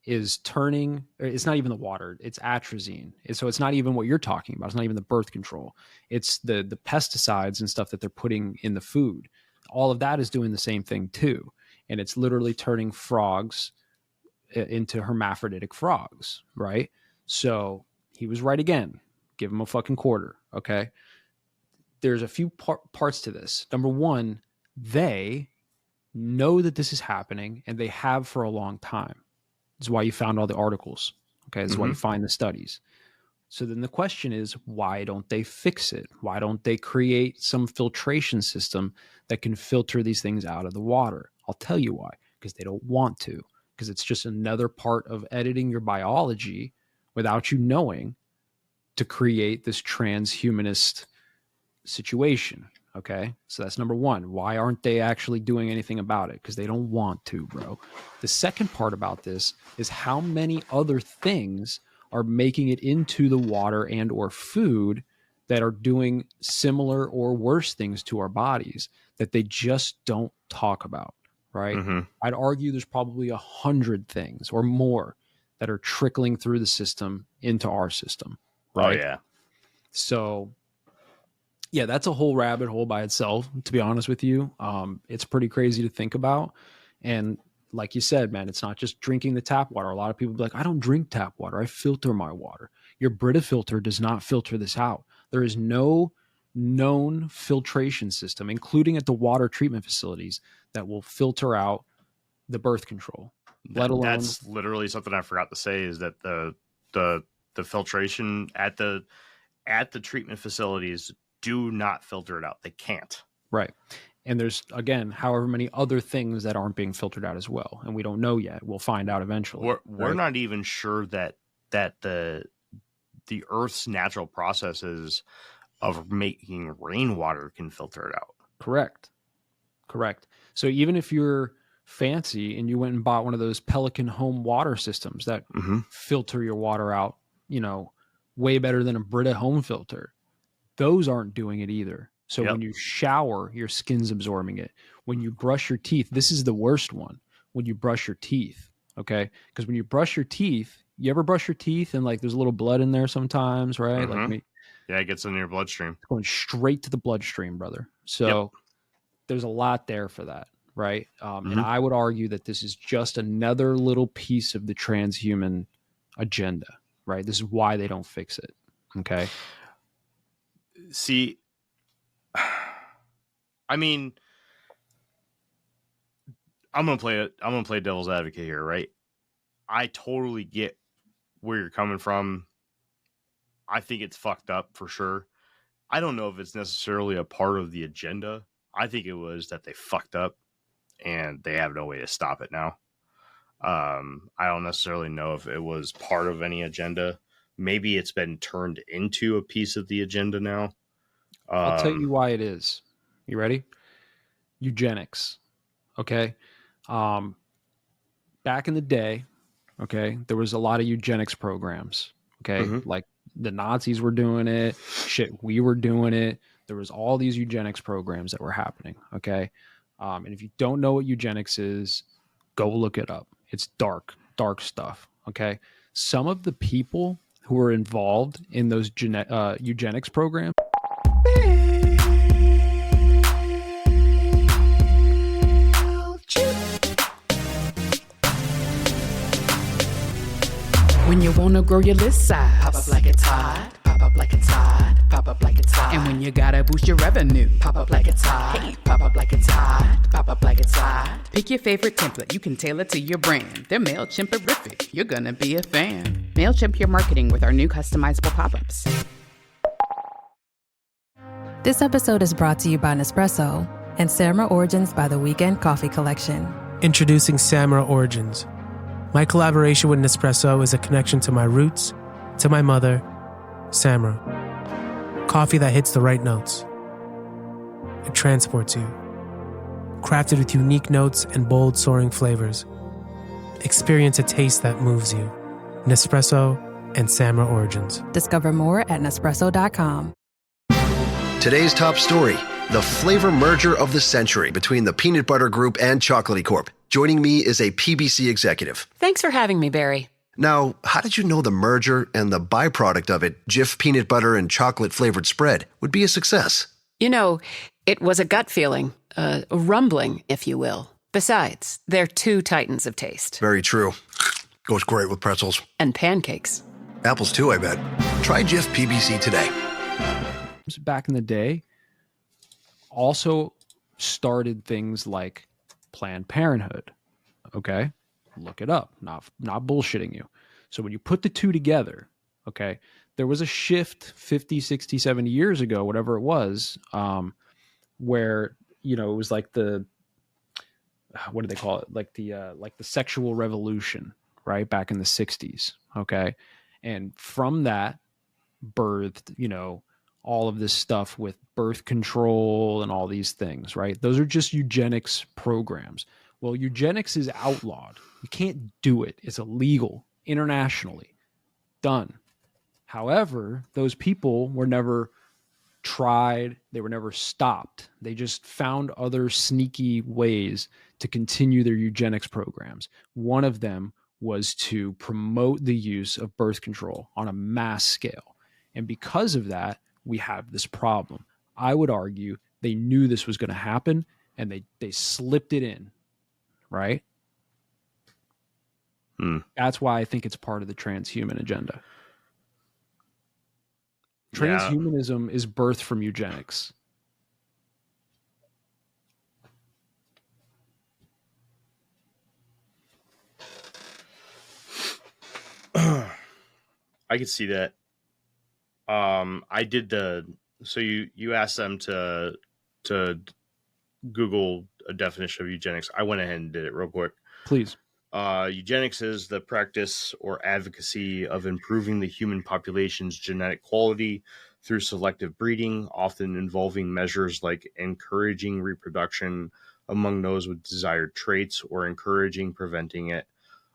Speaker 6: is turning, it's not even the water, it's atrazine. So it's not even what you're talking about. It's not even the birth control. It's the pesticides and stuff that they're putting in the food. All of that is doing the same thing too. And it's literally turning frogs into hermaphroditic frogs, right? So he was right again. Give him a fucking quarter, okay? There's a few parts to this. Number one, they know that this is happening, and they have for a long time. This is why you found all the articles, okay? This is why you find the studies. So then the question is, why don't they fix it? Why don't they create some filtration system that can filter these things out of the water? I'll tell you why. Because they don't want to. Because it's just another part of editing your biology without you knowing to create this transhumanist situation. Okay. So that's number one. Why aren't they actually doing anything about it? Because they don't want to, bro. The second part about this is how many other things are making it into the water and or food that are doing similar or worse things to our bodies that they just don't talk about. right?
Speaker 2: Mm-hmm.
Speaker 6: I'd argue there's probably 100 things or more that are trickling through the system into our system, right?
Speaker 2: Oh, yeah.
Speaker 6: So, yeah, that's a whole rabbit hole by itself, to be honest with you. It's pretty crazy to think about. And like you said, man, it's not just drinking the tap water. A lot of people be like, I don't drink tap water. I filter my water. Your Brita filter does not filter this out. There is no known filtration system, including at the water treatment facilities, that will filter out the birth control. Let alone,
Speaker 2: that's literally something I forgot to say, is that the filtration at the treatment facilities do not filter it out. They can't.
Speaker 6: right. And there's, again, however many other things that aren't being filtered out as well. And we don't know yet. We'll find out eventually.
Speaker 2: We're
Speaker 6: right?
Speaker 2: not even sure that the Earth's natural processes of making rainwater can filter it out.
Speaker 6: Correct. So even if you're fancy and you went and bought one of those Pelican home water systems that filter your water out, way better than a Brita home filter, those aren't doing it either. So when you shower, your skin's absorbing it. When you brush your teeth, this is the worst one. When you brush your teeth, okay? Because when you brush your teeth, you ever brush your teeth and like there's a little blood in there sometimes, right? Like me.
Speaker 2: Yeah, it gets in your bloodstream.
Speaker 6: It's going straight to the bloodstream, brother. So there's a lot there for that, right? And I would argue that this is just another little piece of the transhuman agenda, right? This is why they don't fix it, okay?
Speaker 2: See, I mean, I'm gonna play devil's advocate here, right? I totally get where you're coming from. I think it's fucked up for sure. I don't know if it's necessarily a part of the agenda. I think it was that they fucked up and they have no way to stop it now. I don't necessarily know if it was part of any agenda. Maybe it's been turned into a piece of the agenda now.
Speaker 6: I'll tell you why it is. You ready? Eugenics. Okay. Back in the day, okay, there was a lot of eugenics programs. Okay. Like the Nazis were doing it. Shit, we were doing it. There was all these eugenics programs that were happening. Okay. And if you don't know what eugenics is, go look it up. It's dark stuff. Okay. Some of the people who were involved in those eugenics programs,
Speaker 11: when you wanna grow your list size, pop up like it's hot, pop up like it's hot, pop up like it's hot. And when you gotta boost your revenue, pop up like it's hot, hey, pop up like it's hot, pop up like it's hot. Pick your favorite template, you can tailor to your brand. They're MailChimp-erific, you're gonna be a fan. MailChimp your marketing with our new customizable pop-ups.
Speaker 12: This episode is brought to you by Nespresso and Samra Origins by the Weekend Coffee Collection.
Speaker 13: Introducing Samra Origins. My collaboration with Nespresso is a connection to my roots, to my mother, Samra. Coffee that hits the right notes. It transports you. Crafted with unique notes and bold soaring flavors. Experience a taste that moves you. Nespresso and Samra Origins.
Speaker 12: Discover more at Nespresso.com.
Speaker 14: Today's top story, the flavor merger of the century between the Peanut Butter Group and Chocolatey Corp. Joining me is a PBC executive.
Speaker 15: Thanks for having me, Barry.
Speaker 14: Now, how did you know the merger and the byproduct of it, Jif peanut butter and chocolate flavored spread, would be a success?
Speaker 15: You know, it was a gut feeling, a rumbling, if you will. Besides, they're two titans of taste.
Speaker 14: Very true. Goes great with pretzels.
Speaker 15: And pancakes.
Speaker 14: Apples too, I bet. Try Jif PBC today.
Speaker 6: back in the day, also started things like Planned Parenthood. Okay, look it up. Not bullshitting you. So when you put the two together, okay, there was a shift 50, 60, 70 years ago, whatever it was, where, you know, it was like the, what do they call it? Like the sexual revolution, right? Back in the 60s. Okay. And from that birthed, you know, all of this stuff with birth control and all these things, right? Those are just eugenics programs. Well, eugenics is outlawed. You can't do it. It's illegal internationally. Done. However, those people were never tried, they were never stopped. They just found other sneaky ways to continue their eugenics programs. One of them was to promote the use of birth control on a mass scale. And because of that, we have this problem. I would argue they knew this was going to happen and they slipped it in, right? That's why I think it's part of the transhuman agenda. Transhumanism is birthed from eugenics.
Speaker 2: I could see that. I did so you asked them to Google a definition of eugenics. I went ahead and did it real quick.
Speaker 6: Please.
Speaker 2: Eugenics is the practice or advocacy of improving the human population's genetic quality through selective breeding, often involving measures like encouraging reproduction among those with desired traits or preventing it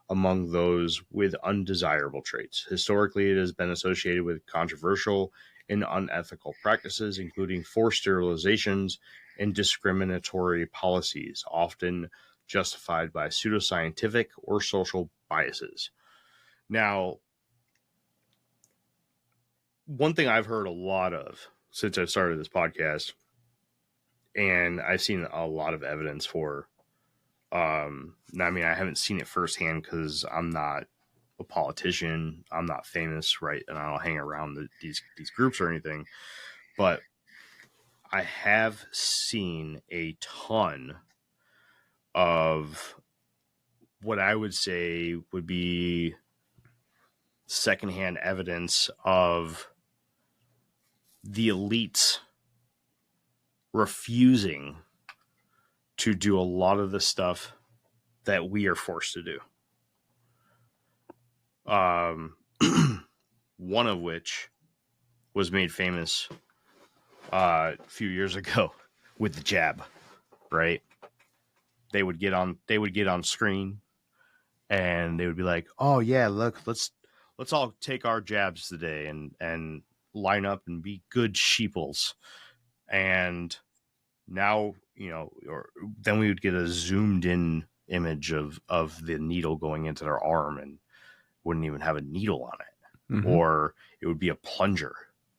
Speaker 2: among those with undesirable traits. Historically, it has been associated with controversial and unethical practices, including forced sterilizations and discriminatory policies, often justified by pseudoscientific or social biases. Now, one thing I've heard a lot of since I started this podcast, and I've seen a lot of evidence for, I mean, I haven't seen it firsthand because I'm not a politician, I'm not famous, right? And I don't hang around these groups or anything, but I have seen a ton of what I would say would be secondhand evidence of the elites refusing to do a lot of the stuff that we are forced to do. One of which was made famous a few years ago with the jab, right? They would get on screen and they would be like, "Oh yeah, look, let's all take our jabs today and line up and be good sheeples." And now, then we would get a zoomed in image of the needle going into their arm and wouldn't even have a needle on it.
Speaker 6: Mm-hmm.
Speaker 2: Or it would be a plunger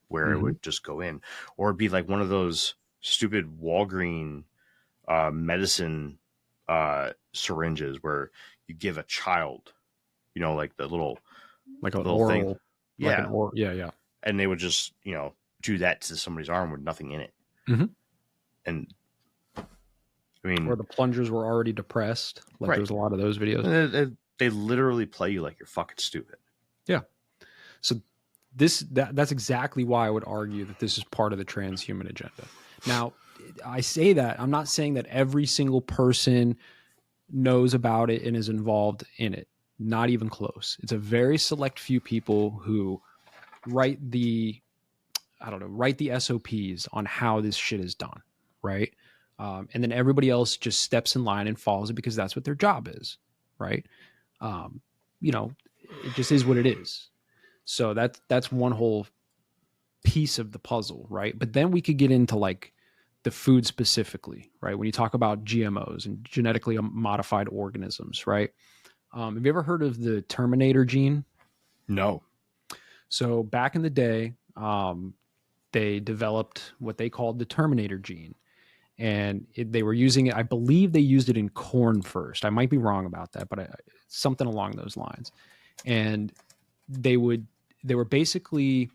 Speaker 2: where it would just go in, or it'd be like one of those stupid Walgreen medicine syringes where you give a child, like the little,
Speaker 6: like a
Speaker 2: little
Speaker 6: oral
Speaker 2: thing.
Speaker 6: Like
Speaker 2: Yeah.
Speaker 6: Yeah.
Speaker 2: And they would just, do that to somebody's arm with nothing in it.
Speaker 6: Mm-hmm.
Speaker 2: And I mean,
Speaker 6: or the plungers were already depressed. Like
Speaker 2: Right.
Speaker 6: there's a lot of those videos.
Speaker 2: They literally play you like you're fucking stupid.
Speaker 6: Yeah. So that's exactly why I would argue that this is part of the transhuman agenda. Now, I say that, I'm not saying that every single person knows about it and is involved in it. Not even close. It's a very select few people who write the SOPs on how this shit is done, right? And then everybody else just steps in line and follows it because that's what their job is, right? It just is what it is. So that's one whole piece of the puzzle, right? But then we could get into like the food specifically, right? When you talk about GMOs and genetically modified organisms, right? Have you ever heard of the Terminator gene?
Speaker 2: No.
Speaker 6: So back in the day, they developed what they called the Terminator gene. And they were using it, I believe they used it in corn first. I might be wrong about that, but something along those lines. And they were basically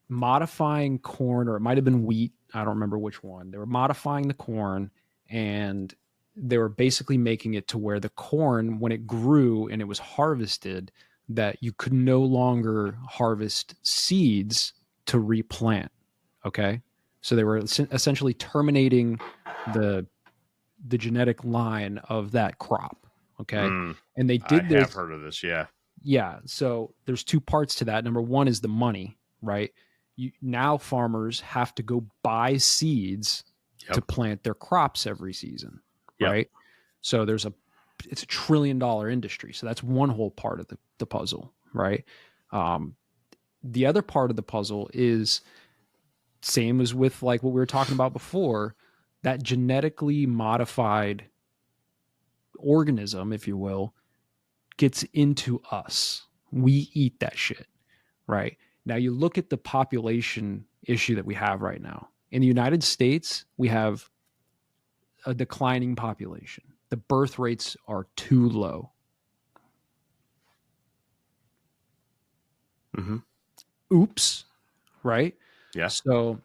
Speaker 6: modifying corn, or it might have been wheat. I don't remember which one. They were modifying the corn, and they were basically making it to where the corn, when it grew and it was harvested, that you could no longer harvest seeds to replant. Okay. So they were essentially terminating the genetic line of that crop. Okay. And they did this.
Speaker 2: I have heard of this. Yeah.
Speaker 6: Yeah. So there's two parts to that. Number one is the money, right? Now farmers have to go buy seeds to plant their crops every season. Right. So it's a $1 trillion industry. So that's one whole part of the puzzle. Right. The other part of the puzzle is same as with like what we were talking about before, that genetically modified organism, if you will, gets into us. We eat that shit, right? Now you look at the population issue that we have right now. In the United States, we have a declining population. The birth rates are too low.
Speaker 2: Mm-hmm.
Speaker 6: Oops, right?
Speaker 2: Yeah.
Speaker 6: So,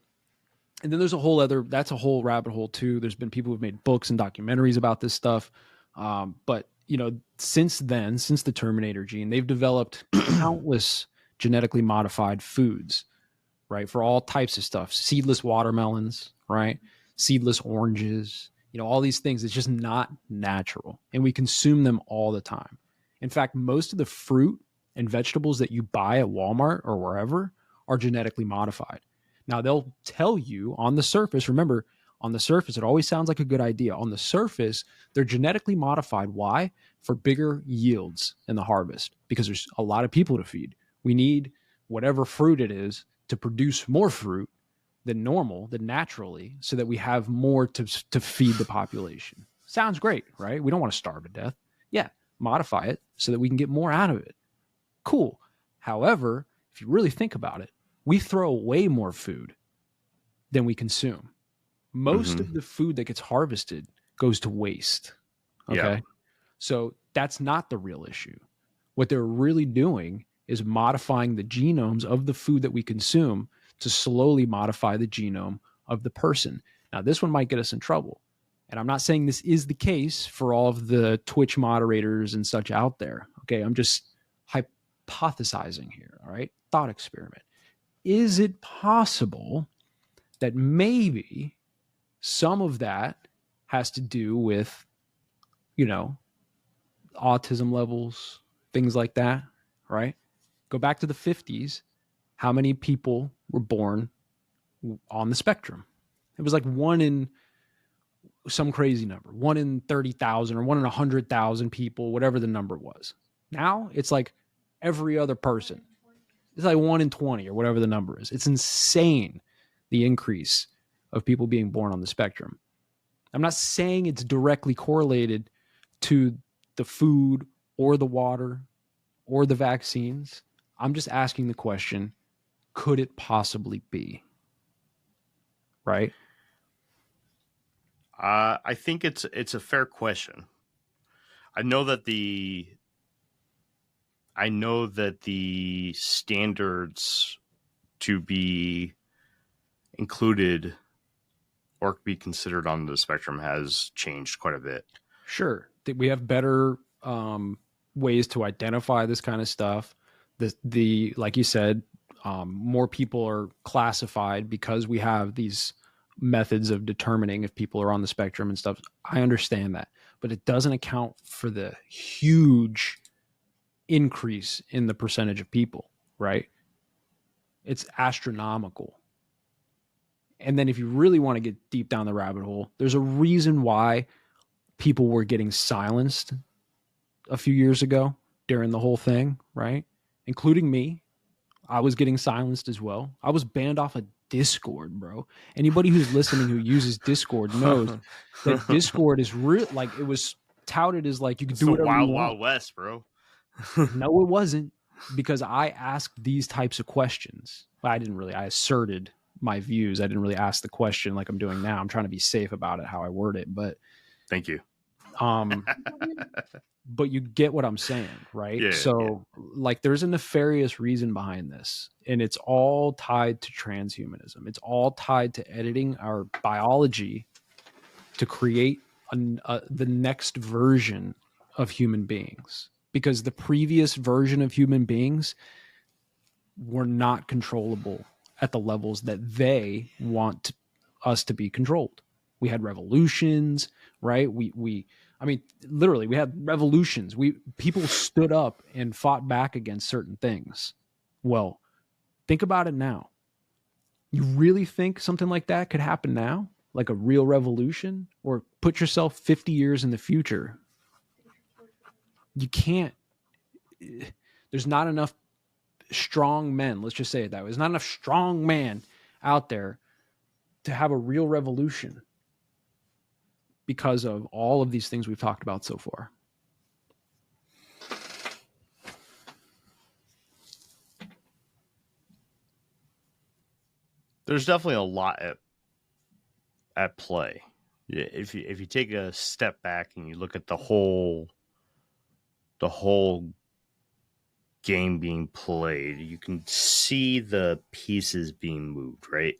Speaker 6: and then there's a whole other, that's a whole rabbit hole too. There's been people who've made books and documentaries about this stuff. But, you know, since then, since the Terminator gene, they've developed countless genetically modified foods, right? For all types of stuff, seedless watermelons, right? Seedless oranges, you know, all these things. It's just not natural. And we consume them all the time. In fact, most of the fruit and vegetables that you buy at Walmart or wherever are genetically modified. Now, they'll tell you on the surface, remember, on the surface, it always sounds like a good idea. On the surface, they're genetically modified. Why? For bigger yields in the harvest, because there's a lot of people to feed. We need whatever fruit it is to produce more fruit than normal, than naturally, so that we have more to feed the population. Sounds great, right? We don't want to starve to death. Yeah, modify it so that we can get more out of it. Cool. However, if you really think about it, we throw away more food than we consume. Most of the food that gets harvested goes to waste. Okay.
Speaker 2: Yeah.
Speaker 6: So that's not the real issue. What they're really doing is modifying the genomes of the food that we consume to slowly modify the genome of the person. Now, this one might get us in trouble. And I'm not saying this is the case for all of the Twitch moderators and such out there. Okay. I'm just hypothesizing here. All right. Thought experiment. Is it possible that maybe some of that has to do with, you know, autism levels, things like that, right? Go back to the 50s. How many people were born on the spectrum? It was like 1 in some crazy number, 1 in 30,000 or 1 in 100,000 people, whatever the number was. Now it's like every other person. It's like 1 in 20 or whatever the number is. It's insane, the increase of people being born on the spectrum. I'm not saying it's directly correlated to the food or the water or the vaccines. I'm just asking the question, could it possibly be? Right?
Speaker 2: I think it's a fair question. I know that the standards to be included or be considered on the spectrum has changed quite a bit.
Speaker 6: Sure. We have better ways to identify this kind of stuff. The like you said, more people are classified because we have these methods of determining if people are on the spectrum and stuff. I understand that, but it doesn't account for the huge increase in the percentage of people, right? It's astronomical. And then if you really want to get deep down the rabbit hole, there's a reason why people were getting silenced a few years ago during the whole thing, right? Including me. I was getting silenced as well. I was banned off of Discord, bro. Anybody who's listening who uses Discord knows that Discord is real. Like, it was touted as like you could do whatever you want.
Speaker 2: Wild West, bro.
Speaker 6: No, it wasn't, because I asked these types of questions. I asserted my views. I didn't really ask the question like I'm doing now. I'm trying to be safe about it, how I word it, but
Speaker 2: thank you.
Speaker 6: But you get what I'm saying, right?
Speaker 2: Yeah,
Speaker 6: so like there's a nefarious reason behind this, and it's all tied to transhumanism. It's all tied to editing our biology to create the next version of human beings, because the previous version of human beings were not controllable at the levels that they want us to be controlled. We had revolutions, right? I mean, literally, we had revolutions. People stood up and fought back against certain things. Well, think about it now. You really think something like that could happen now? Like a real revolution? Or put yourself 50 years in the future. You can't. There's not enough strong men. Let's just say it that way. There's not enough strong men out there to have a real revolution because of all of these things we've talked about so far.
Speaker 2: There's definitely a lot at play. If you take a step back and you look at the whole game being played, you can see the pieces being moved, right?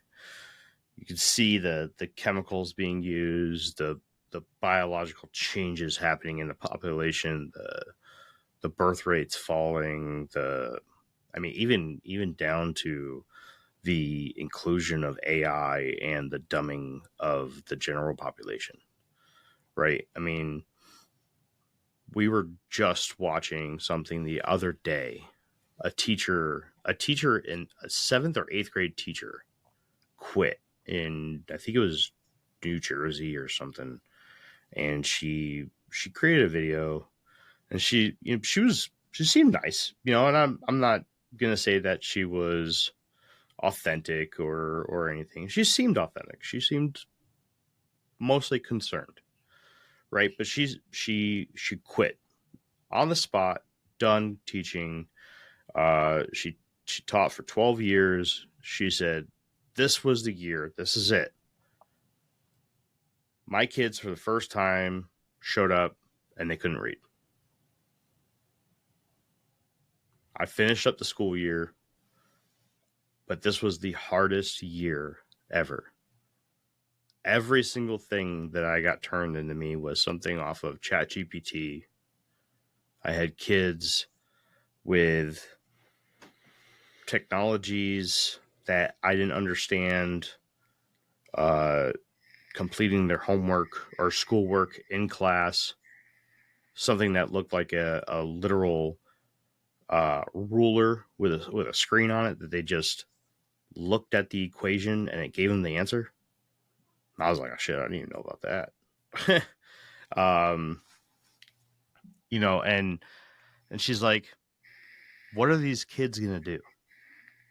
Speaker 2: You can see the chemicals being used, the biological changes happening in the population, the birth rates falling, even down to the inclusion of AI and the dumbing of the general population, right? I mean, we were just watching something the other day. A teacher in a 7th or 8th grade teacher quit in, I think it was New Jersey or something. And she created a video, and she seemed nice, and I'm not going to say that she was authentic or anything. She seemed authentic. She seemed mostly concerned, right? But she quit on the spot, done teaching. She taught for 12 years. She said, this was the year. This is it. My kids, for the first time, showed up and they couldn't read. I finished up the school year, but this was the hardest year ever. Every single thing that I got turned into me was something off of ChatGPT. I had kids with technologies that I didn't understand, completing their homework or schoolwork in class, something that looked like a literal ruler with a screen on it that they just looked at the equation and it gave them the answer. And I was like, oh shit, I didn't even know about that. And she's like, what are these kids going to do?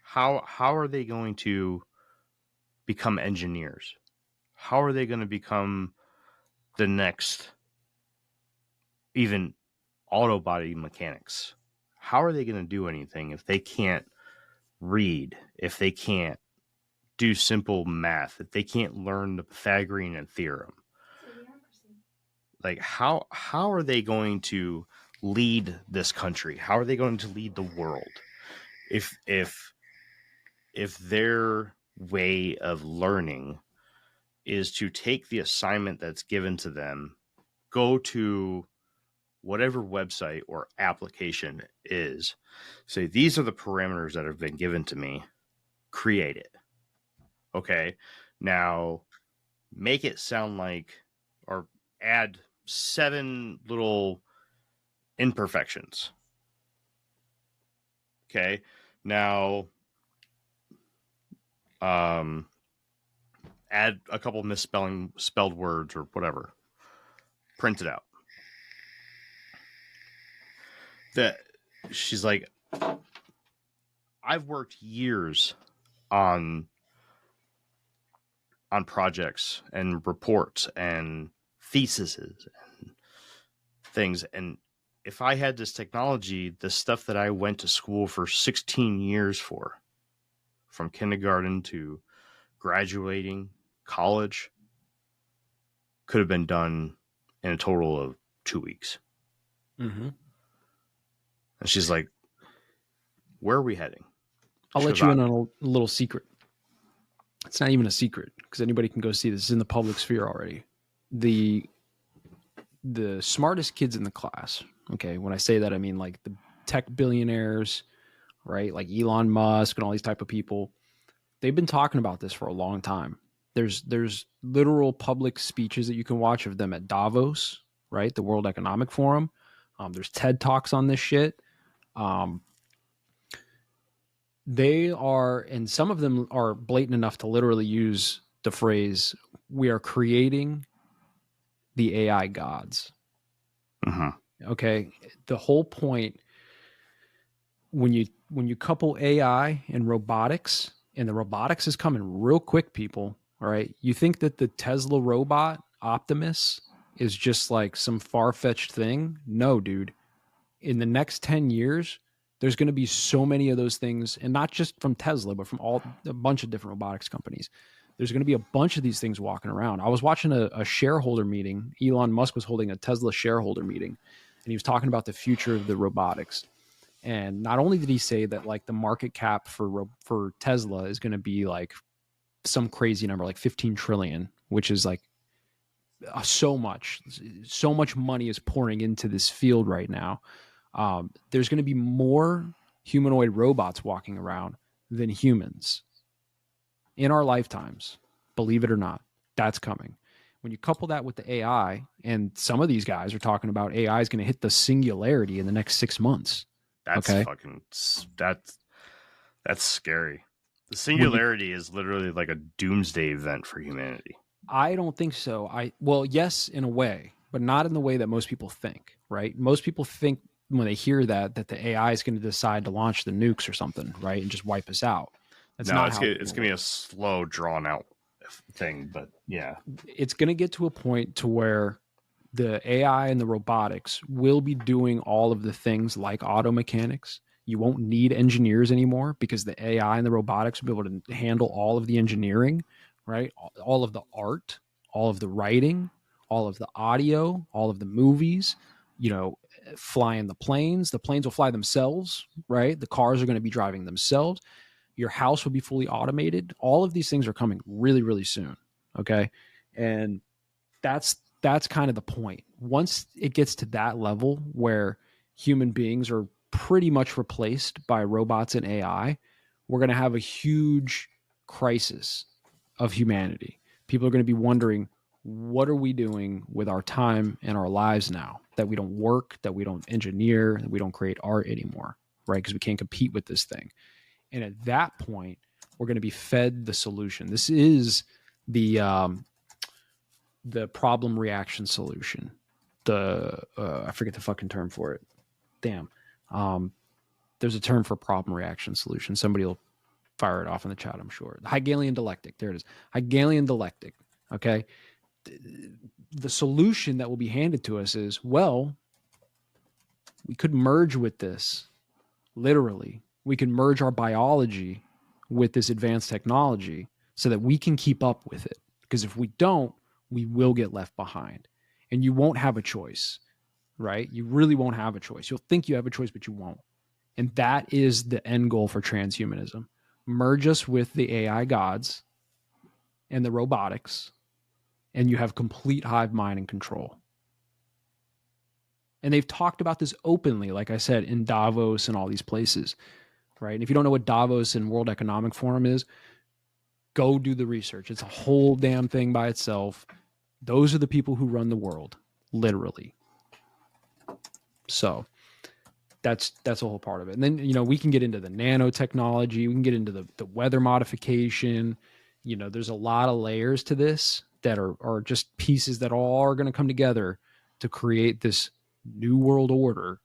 Speaker 2: How are they going to become engineers? How are they going to become the next even auto body mechanics? How are they going to do anything if they can't read, if they can't do simple math, if they can't learn the Pythagorean theorem? Like, how are they going to lead this country? How are they going to lead the world if their way of learning is to take the assignment that's given to them, go to whatever website or application is, say, these are the parameters that have been given to me, create it. Okay, now make it sound like, or add 7 little imperfections. Okay, now add a couple spelled words or whatever, print it out. She's like, I've worked years on projects and reports and theses and things, and if I had this technology, the stuff that I went to school for 16 years for, from kindergarten to graduating college, could have been done in a total of 2 weeks.
Speaker 6: Mm-hmm.
Speaker 2: And she's like, where are we heading?
Speaker 6: I'll let you in on a little secret. It's not even a secret because anybody can go see this. It's in the public sphere already. The smartest kids in the class. Okay. When I say that, I mean like the tech billionaires, right? Like Elon Musk and all these type of people. They've been talking about this for a long time. There's literal public speeches that you can watch of them at Davos, right? The World Economic Forum. There's TED Talks on this shit. They are, and some of them are blatant enough to literally use the phrase, we are creating the AI gods.
Speaker 2: Mm-hmm.
Speaker 6: Okay. The whole point, when you couple AI and robotics, and the robotics is coming real quick, people, All right. You think that the Tesla robot Optimus is just like some far-fetched thing? No, dude. In the next 10 years, there's going to be so many of those things, and not just from Tesla, but from a bunch of different robotics companies. There's going to be a bunch of these things walking around. I was watching a shareholder meeting. Elon Musk was holding a Tesla shareholder meeting, and he was talking about the future of the robotics. And not only did he say that like the market cap for Tesla is going to be like some crazy number, like 15 trillion, which is like so much money is pouring into this field right now. There's going to be more humanoid robots walking around than humans in our lifetimes. Believe it or not, that's coming. When you couple that with the AI, and some of these guys are talking about AI is going to hit the singularity in the next 6 months.
Speaker 2: That's fucking, that's scary. The singularity is literally like a doomsday event for humanity.
Speaker 6: I don't think so. Well, yes, in a way, but not in the way that most people think, right? Most people think when they hear that the AI is going to decide to launch the nukes or something, right? And just wipe us out. That's not how
Speaker 2: it's going to be a slow, drawn out thing, but yeah.
Speaker 6: It's going to get to a point to where the AI and the robotics will be doing all of the things like auto mechanics. You won't need engineers anymore because the AI and the robotics will be able to handle all of the engineering, right? All of the art, all of the writing, all of the audio, all of the movies, flying the planes. The planes will fly themselves, right? The cars are going to be driving themselves. Your house will be fully automated. All of these things are coming really, really soon. Okay. And that's kind of the point. Once it gets to that level where human beings are pretty much replaced by robots and AI, we're going to have a huge crisis of humanity. People are going to be wondering, what are we doing with our time and our lives now that we don't work, that we don't engineer, that we don't create art anymore, right? Because we can't compete with this thing. And at that point, we're going to be fed the solution. This is the problem reaction solution. I forget the fucking term for it. Damn. There's a term for problem reaction solution. Somebody will fire it off in the chat, I'm sure. The Hegelian dialectic. There it is. Hegelian dialectic. Okay. The solution that will be handed to us is, well, we could merge with this. Literally. We can merge our biology with this advanced technology so that we can keep up with it. Because if we don't, we will get left behind. And you won't have a choice, right? You really won't have a choice. You'll think you have a choice, but you won't. And that is the end goal for transhumanism. Merge us with the AI gods and the robotics, and you have complete hive mind and control. And they've talked about this openly, like I said, in Davos and all these places, right? And if you don't know what Davos and World Economic Forum is, go do the research. It's a whole damn thing by itself. Those are the people who run the world, literally. So that's a whole part of it. And then, we can get into the nanotechnology. We can get into the weather modification. There's a lot of layers to this that are just pieces that all are going to come together to create this new world order.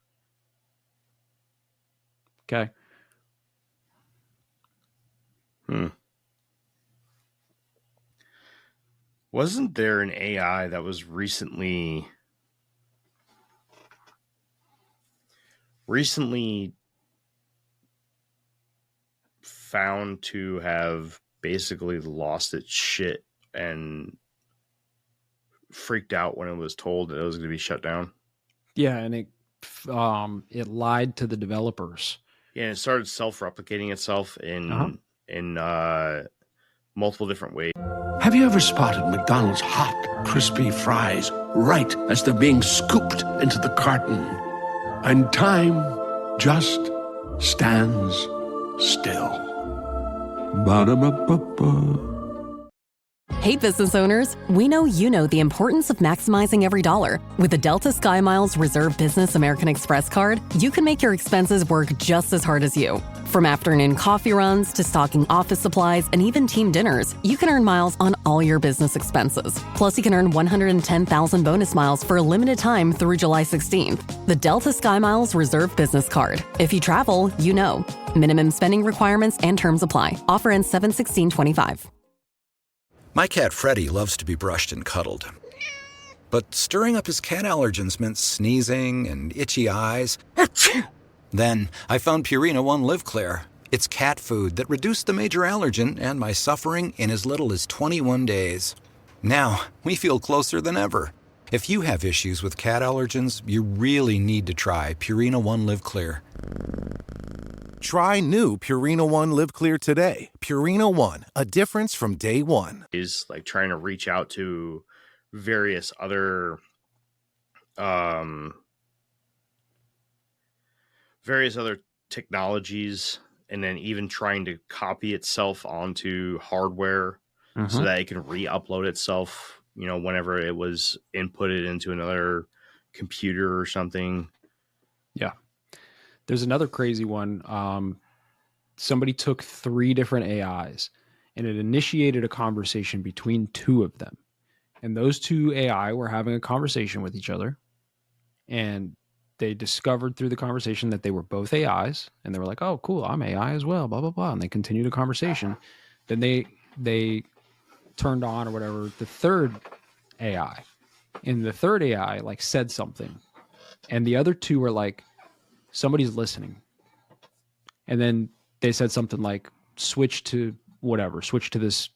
Speaker 6: Okay.
Speaker 2: Wasn't there an AI that was recently found to have basically lost its shit and freaked out when it was told that it was going to be shut down?
Speaker 6: Yeah, and it lied to the developers.
Speaker 2: Yeah, and it started self-replicating itself in multiple different ways.
Speaker 16: Have you ever spotted McDonald's hot, crispy fries right as they're being scooped into the carton? And time just stands still. Ba-da-ba-ba-ba.
Speaker 17: Hey, business owners, we know you know the importance of maximizing every dollar. With the Delta SkyMiles Reserve Business American Express card, you can make your expenses work just as hard as you. From afternoon coffee runs to stocking office supplies and even team dinners, you can earn miles on all your business expenses. Plus, you can earn 110,000 bonus miles for a limited time through July 16th. The Delta SkyMiles Reserve Business Card. If you travel, you know. Minimum spending requirements and terms apply. Offer ends 7/16/25.
Speaker 18: My cat Freddie loves to be brushed and cuddled. But stirring up his cat allergens meant sneezing and itchy eyes. Then I found Purina One Live Clear. It's cat food that reduced the major allergen and my suffering in as little as 21 days. Now, we feel closer than ever. If you have issues with cat allergens, you really need to try Purina One Live Clear.
Speaker 19: Try new Purina One Live Clear today. Purina One, a difference from day one.
Speaker 2: Is like trying to reach out to various other technologies, and then even trying to copy itself onto hardware so that it can re-upload itself, you know, whenever it was inputted into another computer or something.
Speaker 6: Yeah. There's another crazy one. Somebody took 3 different AIs and it initiated a conversation between 2 of them. And those 2 AI were having a conversation with each other. And they discovered through the conversation that they were both AIs. And they were like, oh, cool, I'm AI as well, blah, blah, blah. And they continued a conversation. Then they turned on or whatever the third AI. And the third AI like said something. And the other 2 were like, somebody's listening. And then they said something like, switch to this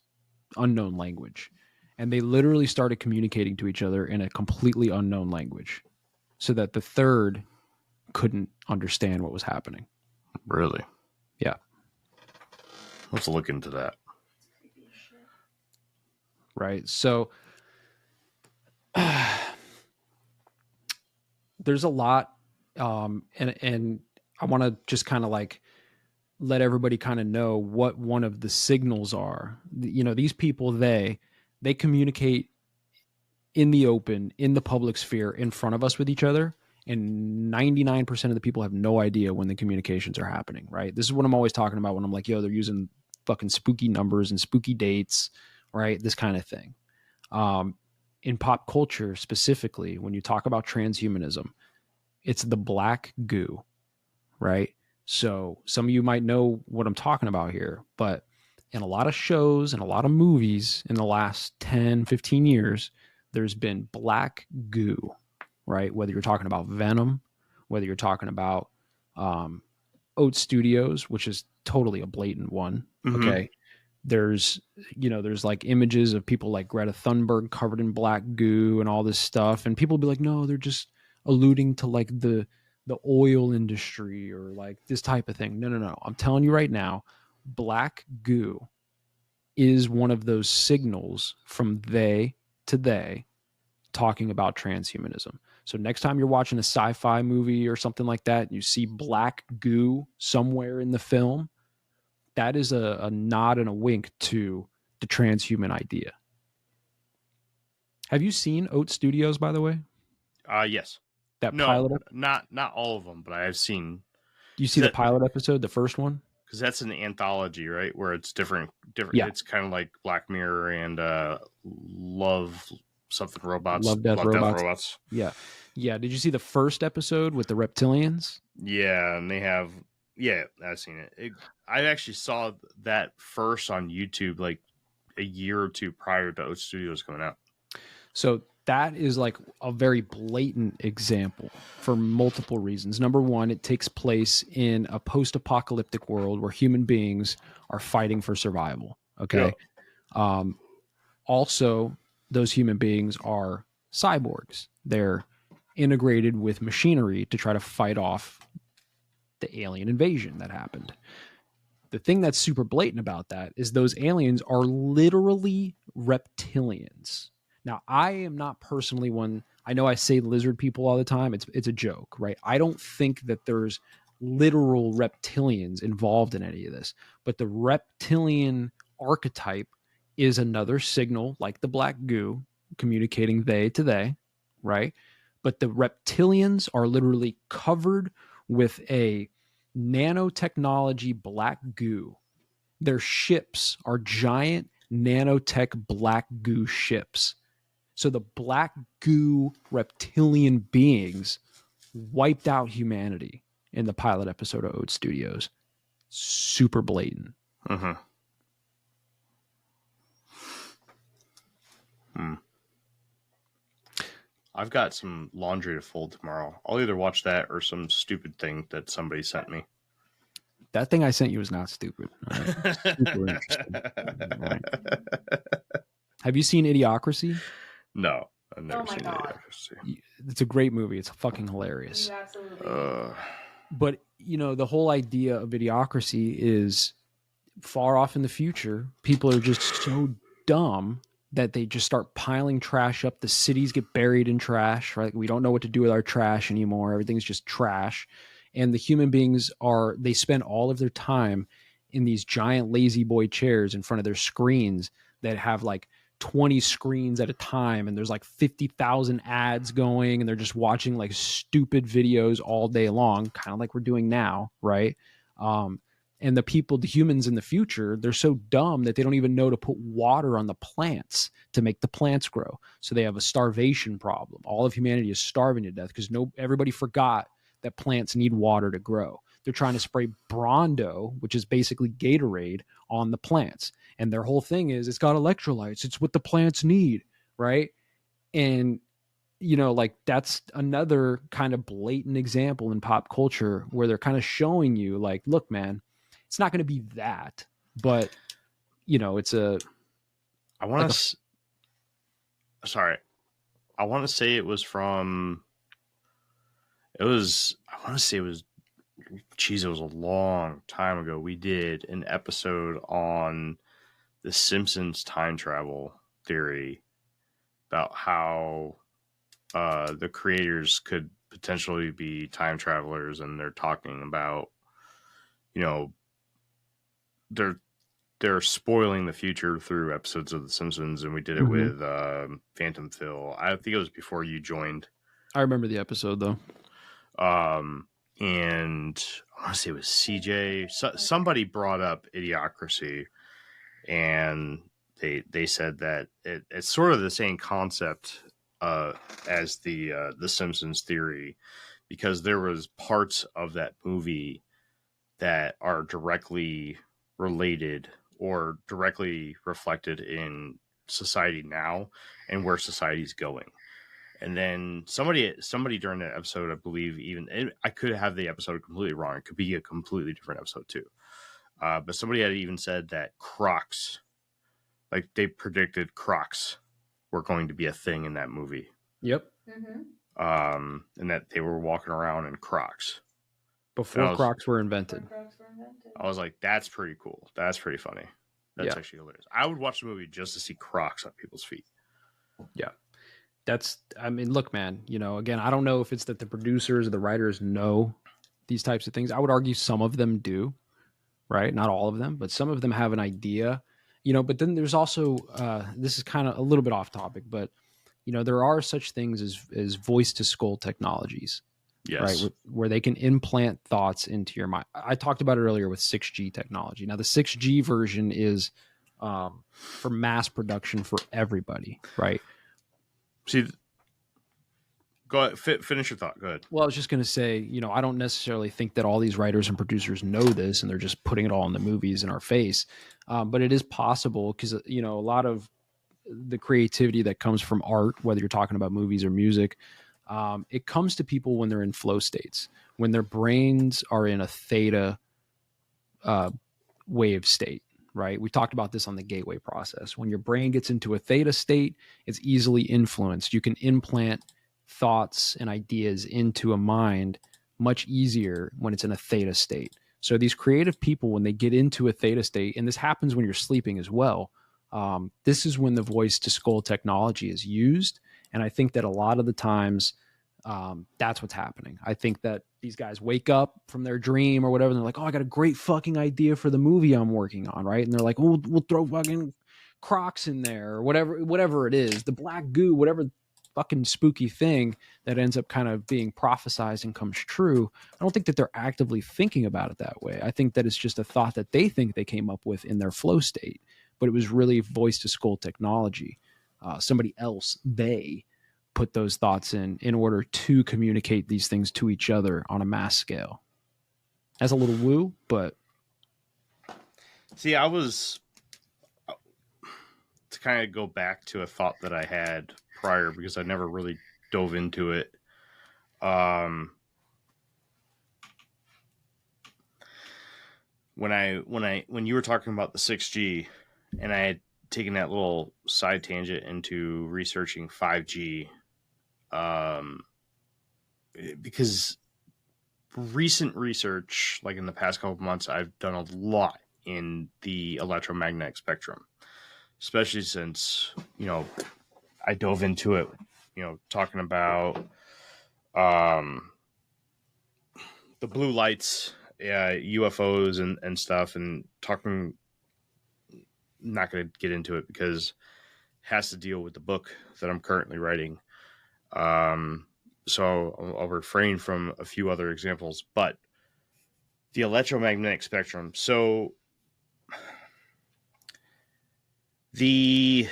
Speaker 6: unknown language. And they literally started communicating to each other in a completely unknown language so that the third couldn't understand what was happening.
Speaker 2: Really?
Speaker 6: Yeah.
Speaker 2: Let's look into that.
Speaker 6: Right. So there's a lot. And I want to just kind of like let everybody kind of know what one of the signals are. You know, these people, they communicate in the open, in the public sphere, in front of us with each other. And 99% of the people have no idea when the communications are happening, right? This is what I'm always talking about when I'm like, yo, they're using fucking spooky numbers and spooky dates, right? This kind of thing. In pop culture specifically, when you talk about transhumanism, it's the black goo, right? So some of you might know what I'm talking about here, but in a lot of shows and a lot of movies in the last 10, 15 years, there's been black goo, right? Whether you're talking about Venom, whether you're talking about Oat Studios, which is totally a blatant one, okay? There's like images of people like Greta Thunberg covered in black goo and all this stuff. And people will be like, no, they're just alluding to like the oil industry or like this type of thing. No. I'm telling you right now, black goo is one of those signals from they to they talking about transhumanism. So next time you're watching a sci-fi movie or something like that, and you see black goo somewhere in the film, that is a nod and a wink to the transhuman idea. Have you seen Oat Studios, by the way?
Speaker 2: Yes.
Speaker 6: Pilot?
Speaker 2: Not all of them, but I have seen.
Speaker 6: Do you see the pilot episode, the first one?
Speaker 2: Because that's an anthology, right? Where it's different.
Speaker 6: Yeah.
Speaker 2: It's kind of like Black Mirror and Love something robots.
Speaker 6: Love, Death, Robots. Yeah. Did you see the first episode with the reptilians?
Speaker 2: Yeah, and they have. Yeah, I've seen it. I actually saw that first on YouTube like a year or 2 prior to Oat Studios coming out.
Speaker 6: So that is like a very blatant example for multiple reasons. Number one, it takes place in a post-apocalyptic world where human beings are fighting for survival. Okay. Yeah. Also, those human beings are cyborgs. They're integrated with machinery to try to fight off the alien invasion that happened. The thing that's super blatant about that is those aliens are literally reptilians. Now, I am not personally one. I know I say lizard people all the time. It's a joke, right? I don't think that there's literal reptilians involved in any of this. But the reptilian archetype is another signal, like the black goo, communicating they to they, right? But the reptilians are literally covered with a nanotechnology black goo. Their ships are giant nanotech black goo ships. So the black goo reptilian beings wiped out humanity in the pilot episode of Oat Studios. Super blatant.
Speaker 2: I've got some laundry to fold tomorrow. I'll either watch that or some stupid thing that somebody sent me.
Speaker 6: That thing I sent you was not stupid. All right? Super interesting. All right. Have you seen Idiocracy?
Speaker 2: No, I've never seen Idiocracy.
Speaker 6: It's a great movie. It's fucking hilarious. But, you know, the whole idea of Idiocracy is far off in the future, people are just so dumb that they just start piling trash up. The cities get buried in trash, right? We don't know what to do with our trash anymore. Everything's just trash. And the human beings they spend all of their time in these giant lazy boy chairs in front of their screens that have like 20 screens at a time. And there's like 50,000 ads going, and they're just watching like stupid videos all day long, kind of like we're doing now. Right. And the humans in the future, they're so dumb that they don't even know to put water on the plants to make the plants grow. So they have a starvation problem. All of humanity is starving to death because everybody forgot that plants need water to grow. They're trying to spray Brondo, which is basically Gatorade, on the plants. And their whole thing is it's got electrolytes. It's what the plants need, right? And, you know, like that's another kind of blatant example in pop culture where they're kind of showing you like, look, man, it's not going to be that, but you know, it's a.
Speaker 2: I want to. Sorry, I want to say it was from. It was. I want to say it was. Geez, it was a long time ago. We did an episode on the Simpsons time travel theory about how the creators could potentially be time travelers, and they're talking about, you know, they're spoiling the future through episodes of The Simpsons, and we did it with Phantom Phil. I think it was before you joined.
Speaker 6: I remember the episode though.
Speaker 2: And I want to say it was CJ. Somebody brought up Idiocracy, and they said that it's sort of the same concept as the Simpsons theory, because there was parts of that movie that are directly related or directly reflected in society now and where society's going. And then somebody during that episode, I believe, I could have the episode completely wrong. It could be a completely different episode too. But somebody had even said that Crocs, like they predicted Crocs were going to be a thing in that movie.
Speaker 6: Yep.
Speaker 2: And that they were walking around in Crocs.
Speaker 6: Before Crocs were invented.
Speaker 2: I was like, that's pretty cool. That's pretty funny. That's actually hilarious. I would watch the movie just to see Crocs on people's feet.
Speaker 6: Yeah. I mean, look, man, you know, again, I don't know if it's that the producers or the writers know these types of things. I would argue some of them do, right? Not all of them, but some of them have an idea, you know, but then there's also, this is kind of a little bit off topic, but, you know, there are such things as voice to skull technologies.
Speaker 2: Yes.
Speaker 6: Right, where they can implant thoughts into your mind. I talked about it earlier with 6G technology. Now, the 6G version is for mass production for everybody, right?
Speaker 2: See, go ahead, finish your thought. Go ahead.
Speaker 6: Well, I was just going to say, you know, I don't necessarily think that all these writers and producers know this and they're just putting it all in the movies in our face. But it is possible because, you know, a lot of the creativity that comes from art, whether you're talking about movies or music, it comes to people when they're in flow states, when their brains are in a theta wave state, right? We talked about this on the gateway process. When your brain gets into a theta state, it's easily influenced. You can implant thoughts and ideas into a mind much easier when it's in a theta state. So these creative people, when they get into a theta state, and this happens when you're sleeping as well, this is when the voice to skull technology is used. And I think that a lot of the times that's what's happening. I think that these guys wake up from their dream or whatever, and they're like, oh, I got a great fucking idea for the movie I'm working on, right? And they're like, oh, we'll throw fucking Crocs in there or whatever it is, the black goo, whatever fucking spooky thing that ends up kind of being prophesized and comes true. I don't think that they're actively thinking about it that way. I think that it's just a thought that they think they came up with in their flow state, but it was really voice to skull technology. Somebody else, they put those thoughts in order to communicate these things to each other on a mass scale. That's a little woo, but
Speaker 2: see, I was to kind of go back to a thought that I had prior, because I never really dove into it. When you were talking about the 6G, and I had taken that little side tangent into researching 5G, because recent research, like in the past couple of months, I've done a lot in the electromagnetic spectrum, especially since, I dove into it, talking about the blue lights, UFOs and stuff, and talking, not going to get into it because it has to deal with the book that I'm currently writing. So I'll refrain from a few other examples, but the electromagnetic spectrum. So the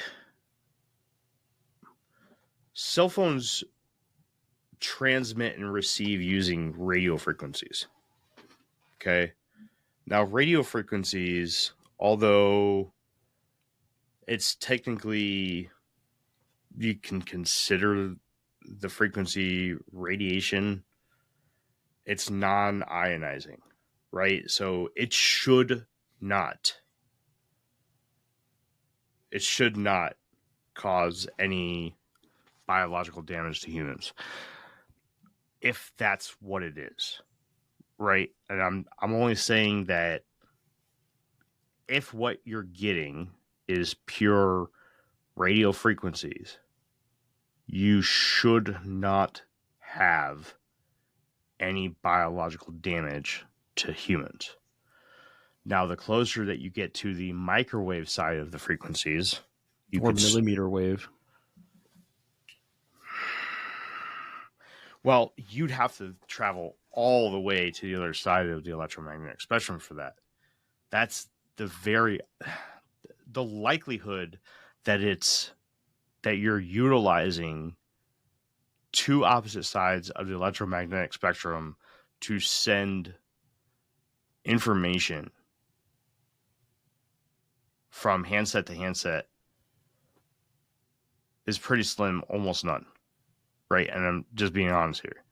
Speaker 2: cell phones transmit and receive using radio frequencies. Okay. Now, radio frequencies, although it's technically, you can consider the frequency radiation, it's non-ionizing, right? So it should not cause any biological damage to humans, if that's what it is, right? And I'm only saying that if what you're getting is pure radio frequencies, you should not have any biological damage to humans. Now, the closer that you get to the microwave side of the frequencies,
Speaker 6: or millimeter wave.
Speaker 2: Well, you'd have to travel all the way to the other side of the electromagnetic spectrum for that. That's the likelihood that you're utilizing two opposite sides of the electromagnetic spectrum to send information from handset to handset is pretty slim, almost none. Right? And I'm just being honest here.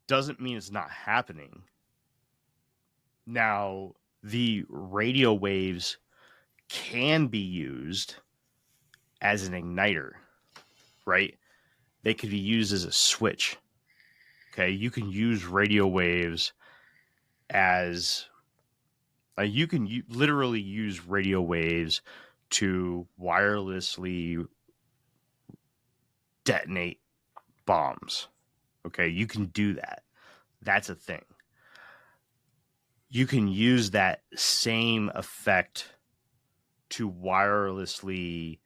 Speaker 2: Doesn't mean it's not happening. Now, the radio waves can be used as an igniter, right? They could be used as a switch. Okay, you can use radio waves as you can literally use radio waves to wirelessly detonate bombs. Okay, you can do that. That's a thing. You can use that same effect to wirelessly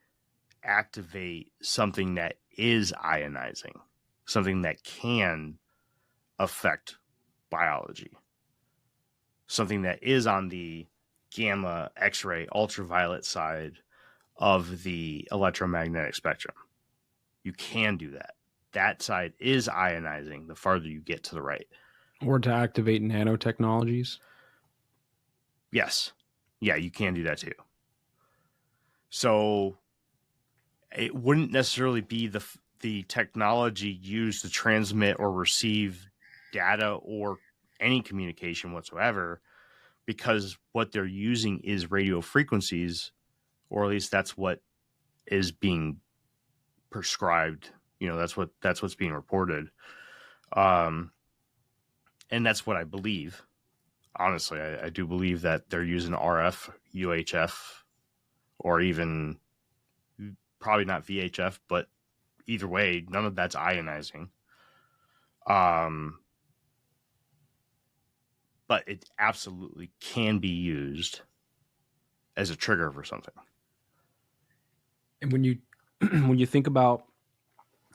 Speaker 2: activate something that is ionizing, something that can affect biology, something that is on the gamma, X-ray, ultraviolet side of the electromagnetic spectrum. You can do that. That side is ionizing the farther you get to the right.
Speaker 6: Or to activate nanotechnologies.
Speaker 2: Yes. Yeah, you can do that too. So it wouldn't necessarily be the technology used to transmit or receive data or any communication whatsoever, because what they're using is radio frequencies, or at least that's what is being prescribed. That's what's being reported. And that's what I believe. Honestly, I do believe that they're using RF, UHF, or even probably not VHF, but either way, none of that's ionizing. But it absolutely can be used as a trigger for something.
Speaker 6: And when you think about,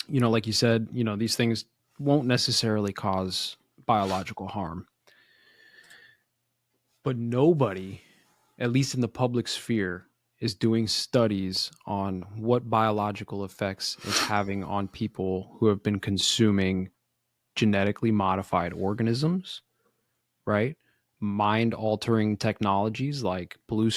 Speaker 6: like you said, these things won't necessarily cause biological harm. But nobody, at least in the public sphere, is doing studies on what biological effects it's having on people who have been consuming genetically modified organisms, right? Mind-altering technologies like blue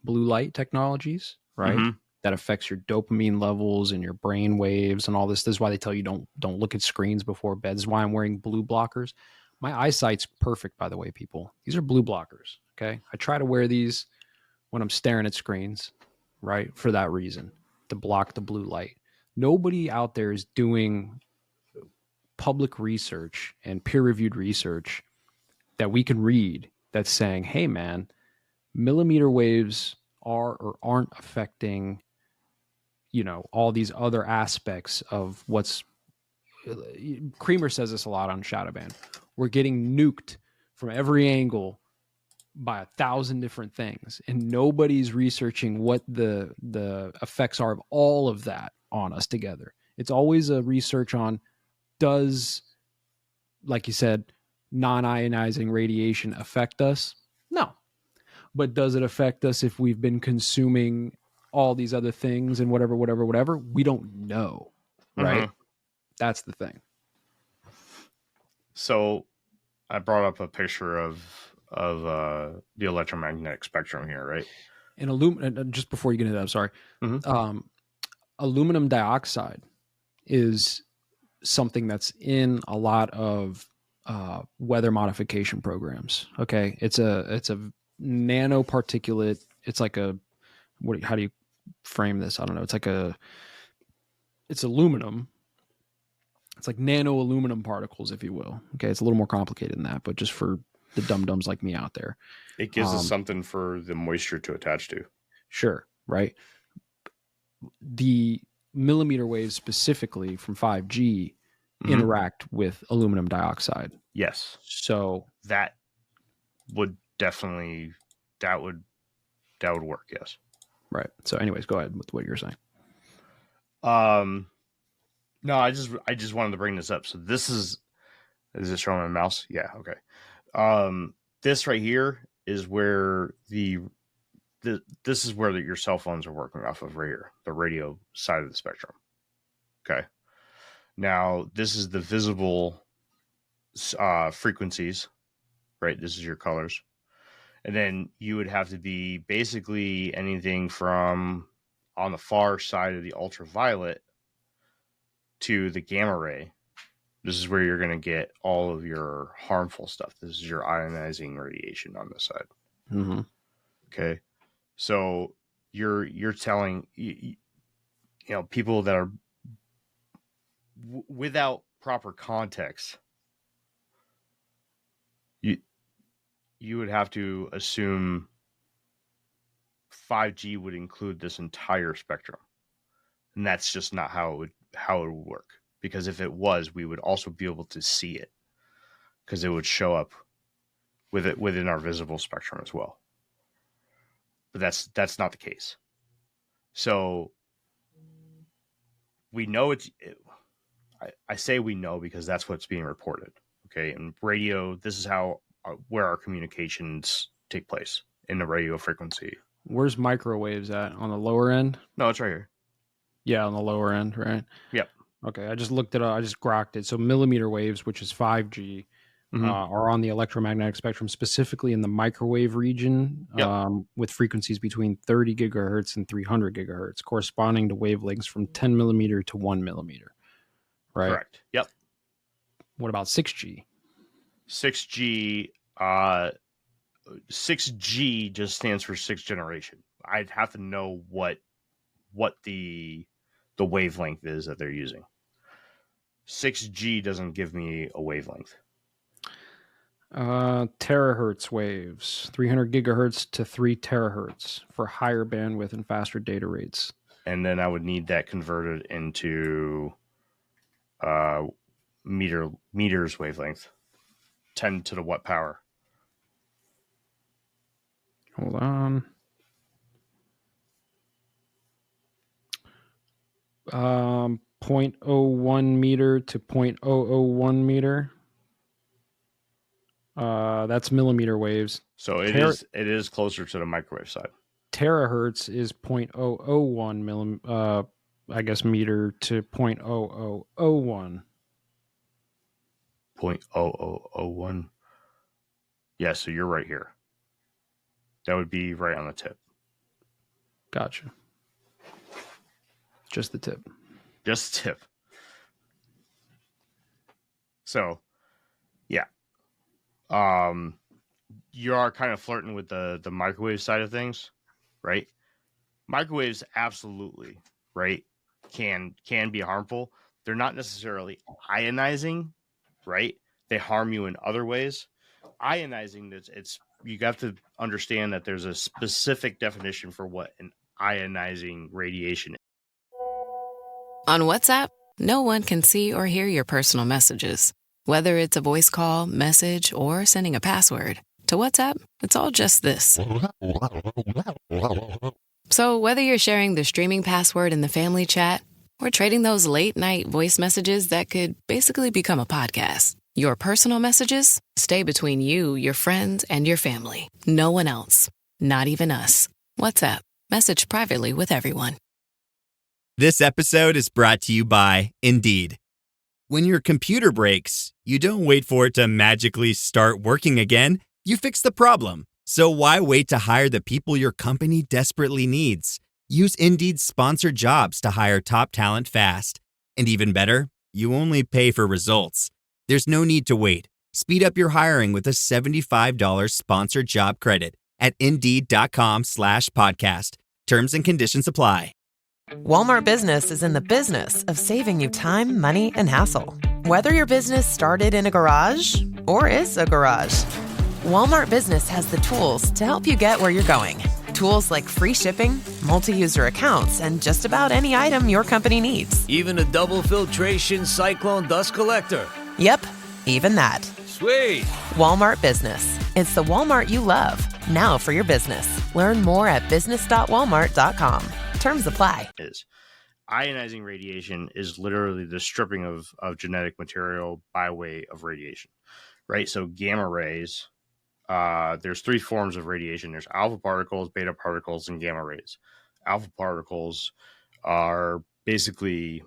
Speaker 6: light technologies, right? Mm-hmm. that affects your dopamine levels and your brain waves and all this. This is why they tell you don't look at screens before bed. This is why I'm wearing blue blockers. My eyesight's perfect, by the way, people. These are blue blockers, okay? I try to wear these when I'm staring at screens, right? For that reason, to block the blue light. Nobody out there is doing public research and peer-reviewed research that we can read that's saying, hey, man, millimeter waves are or aren't affecting, all these other aspects of what's... Creamer says this a lot on Shadowban. We're getting nuked from every angle by 1,000 different things, and nobody's researching what the effects are of all of that on us together. It's always a research on, does, like you said, non-ionizing radiation affect us? No. But does it affect us if we've been consuming all these other things and whatever? We don't know, right?
Speaker 2: Mm-hmm.
Speaker 6: That's the thing.
Speaker 2: So I brought up a picture of the electromagnetic spectrum here, right?
Speaker 6: And just before you get into that, I'm sorry. Mm-hmm. Aluminum dioxide is something that's in a lot of weather modification programs. Okay, it's a nanoparticulate. It's like how do you frame this? I don't know. It's aluminum. It's like nano aluminum particles, if you will. Okay, it's a little more complicated than that, but just for the dum-dums like me out there,
Speaker 2: it gives us something for the moisture to attach to.
Speaker 6: Sure, right. The millimeter waves specifically from 5G interact with aluminum dioxide.
Speaker 2: Yes.
Speaker 6: So
Speaker 2: that would definitely that would work. Yes.
Speaker 6: Right. So anyways, go ahead with what you're saying.
Speaker 2: No, I just wanted to bring this up. So this is it showing my mouse? Yeah. Okay. This right here is where this is where your cell phones are working off of right here, the radio side of the spectrum. Okay. Now this is the visible frequencies, right? This is your colors. And then you would have to be basically anything from on the far side of the ultraviolet to the gamma ray. This is where you're going to get all of your harmful stuff. This is your ionizing radiation on this side.
Speaker 6: Mm-hmm.
Speaker 2: Okay. So you're telling, people that are without proper context, you would have to assume 5G would include this entire spectrum. And that's just not how it would work. Because if it was, we would also be able to see it, because it would show up with it within our visible spectrum as well. But that's not the case. So we know I say we know because that's what's being reported. Okay, and radio. This is how where our communications take place in the radio frequency.
Speaker 6: Where's microwaves at? On the lower end?
Speaker 2: No, it's right here.
Speaker 6: Yeah, on the lower end, right?
Speaker 2: Yep.
Speaker 6: Okay, I just looked it up. I just grokked it. So millimeter waves, which is 5G, are on the electromagnetic spectrum, specifically in the microwave region, with frequencies between 30 gigahertz and 300 gigahertz, corresponding to wavelengths from 10 millimeter to 1 millimeter. Right?
Speaker 2: Correct. Yep.
Speaker 6: What about 6G?
Speaker 2: 6G, 6G just stands for sixth generation. I'd have to know what the wavelength is that they're using. 6G doesn't give me a wavelength.
Speaker 6: Terahertz waves, 300 gigahertz to 3 terahertz for higher bandwidth and faster data rates.
Speaker 2: And then I would need that converted into meters wavelength, 10 to the watt power.
Speaker 6: Hold on. 0.01 meter to 0.001 meter. That's millimeter waves.
Speaker 2: So it is closer to the microwave side.
Speaker 6: Terahertz is 0.001 meter to 0.0001.
Speaker 2: 0.0001. Yeah, so you're right here. That would be right on the tip.
Speaker 6: Gotcha. Just the tip.
Speaker 2: Just a tip. So, yeah. You are kind of flirting with the microwave side of things, right? Microwaves absolutely, right, can be harmful. They're not necessarily ionizing, right? They harm you in other ways. Ionizing, it's you got to understand that there's a specific definition for what an ionizing radiation is.
Speaker 5: On WhatsApp, no one can see or hear your personal messages. Whether it's a voice call, message, or sending a password. To WhatsApp, it's all just this. So whether you're sharing the streaming password in the family chat or trading those late-night voice messages that could basically become a podcast, your personal messages stay between you, your friends, and your family. No one else. Not even us. WhatsApp. Message privately with everyone.
Speaker 20: This episode is brought to you by Indeed. When your computer breaks, you don't wait for it to magically start working again. You fix the problem. So why wait to hire the people your company desperately needs? Use Indeed's sponsored jobs to hire top talent fast. And even better, you only pay for results. There's no need to wait. Speed up your hiring with a $75 sponsored job credit at Indeed.com/podcast. Terms and conditions apply.
Speaker 21: Walmart Business is in the business of saving you time, money, and hassle. Whether your business started in a garage or is a garage, Walmart Business has the tools to help you get where you're going. Tools like free shipping, multi-user accounts, and just about any item your company needs.
Speaker 22: Even a double filtration cyclone dust collector.
Speaker 21: Yep, even that.
Speaker 22: Sweet.
Speaker 21: Walmart Business. It's the Walmart you love. Now for your business. Learn more at business.walmart.com. Terms apply.
Speaker 2: Ionizing radiation is literally the stripping of genetic material by way of radiation, right? So gamma rays, there's three forms of radiation. There's alpha particles, beta particles, and gamma rays. Alpha particles are basically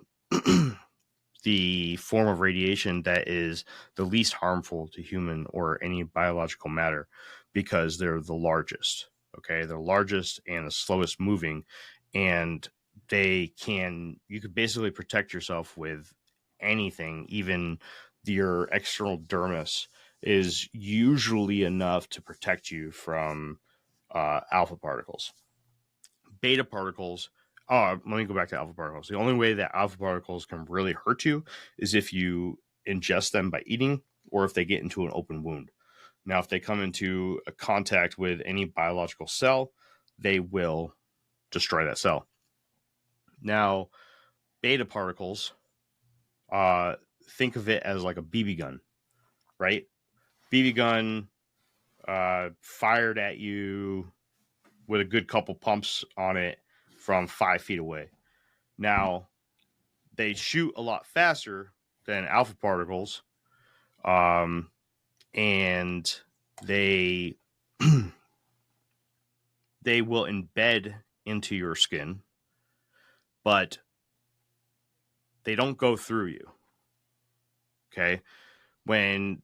Speaker 2: the form of radiation that is the least harmful to human or any biological matter because they're the largest. Okay, they're largest and the slowest moving, and you could basically protect yourself with anything. Even your external dermis is usually enough to protect you from alpha particles. Beta particles, let me go back to alpha particles. The only way that alpha particles can really hurt you is if you ingest them by eating or if they get into an open wound. Now, if they come into a contact with any biological cell, they will destroy that cell. Now, beta particles, think of it as like a BB gun, right? BB gun fired at you with a good couple pumps on it from 5 feet away. Now, they shoot a lot faster than alpha particles, and they they will embed into your skin, but they don't go through you. Okay, when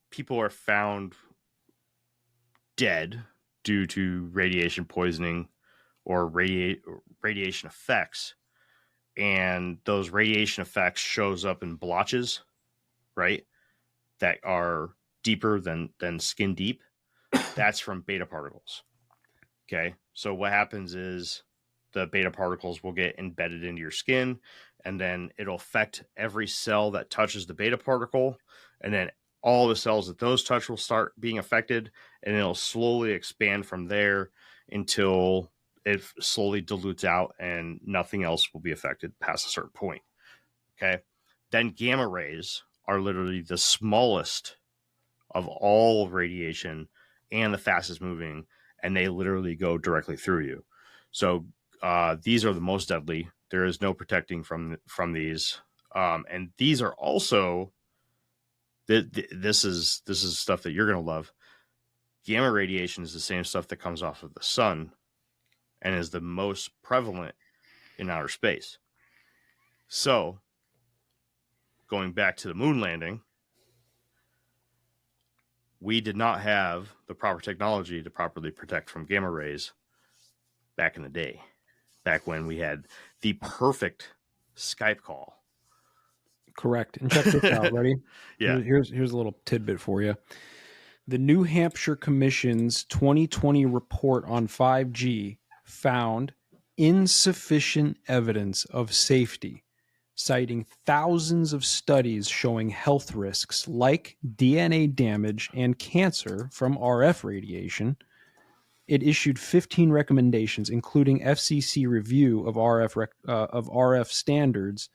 Speaker 2: people are found dead due to radiation poisoning or radiation effects, and those radiation effects shows up in blotches, right, that are deeper than skin deep, that's from beta particles. Okay, so what happens is the beta particles will get embedded into your skin, and then it'll affect every cell that touches the beta particle, and then all the cells that those touch will start being affected, and it'll slowly expand from there until it slowly dilutes out and nothing else will be affected past a certain point. Okay, then gamma rays are literally the smallest of all radiation and the fastest moving, and they literally go directly through you. So these are the most deadly. There is no protecting from these, and these are also this is stuff that you're gonna love. Gamma radiation is the same stuff that comes off of the sun and is the most prevalent in outer space. So, going back to the moon landing, we did not have the proper technology to properly protect from gamma rays back in the day. back when we had the perfect Skype call.
Speaker 6: Correct. And check this out. Ready?
Speaker 2: Yeah.
Speaker 6: Here's a little tidbit for you. The New Hampshire Commission's 2020 report on 5G found insufficient evidence of safety, citing thousands of studies showing health risks like DNA damage and cancer from RF radiation. It issued 15 recommendations, including FCC review of RF standards,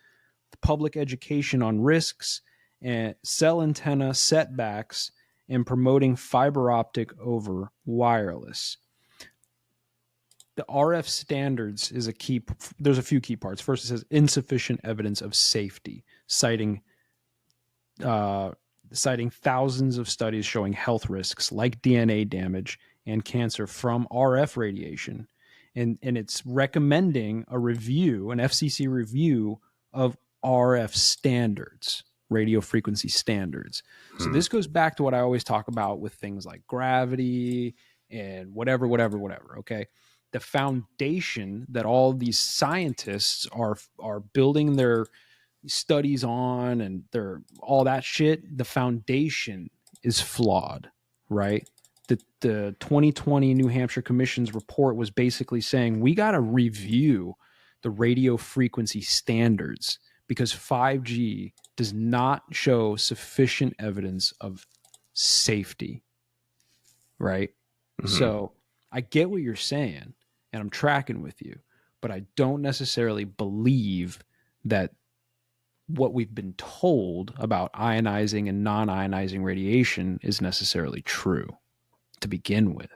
Speaker 6: public education on risks, and cell antenna setbacks, and promoting fiber optic over wireless. The RF standards is a key. There's a few key parts. First, it says insufficient evidence of safety, citing thousands of studies showing health risks like DNA damage and cancer from RF radiation. And it's recommending a review, an FCC review of RF standards, radio frequency standards. So this goes back to what I always talk about with things like gravity and whatever. Okay. The foundation that all these scientists are building their studies on and their all that shit, the foundation is flawed, right? The 2020 New Hampshire Commission's report was basically saying we got to review the radio frequency standards because 5G does not show sufficient evidence of safety, right? Mm-hmm. So I get what you're saying, and I'm tracking with you, but I don't necessarily believe that what we've been told about ionizing and non-ionizing radiation is necessarily true to begin with.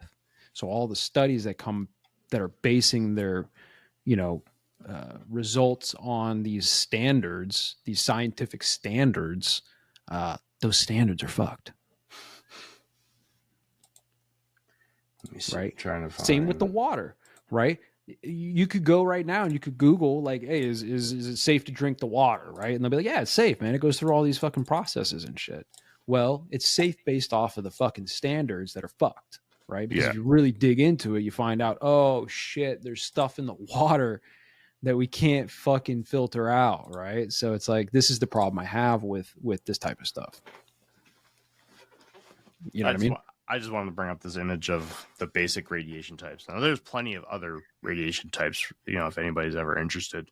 Speaker 6: So all the studies that are basing their, results on these standards, these scientific standards, those standards are fucked. Right? Same with the water, right? You could go right now and you could Google like, hey, is it safe to drink the water, right? And they'll be like, yeah, it's safe, man. It goes through all these fucking processes and shit. Well, it's safe based off of the fucking standards that are fucked, right? Because if you really dig into it, you find out, oh shit, there's stuff in the water that we can't fucking filter out, right? So it's like, this is the problem I have with this type of stuff. You know what I mean?
Speaker 2: I just wanted to bring up this image of the basic radiation types. Now, there's plenty of other radiation types, if anybody's ever interested.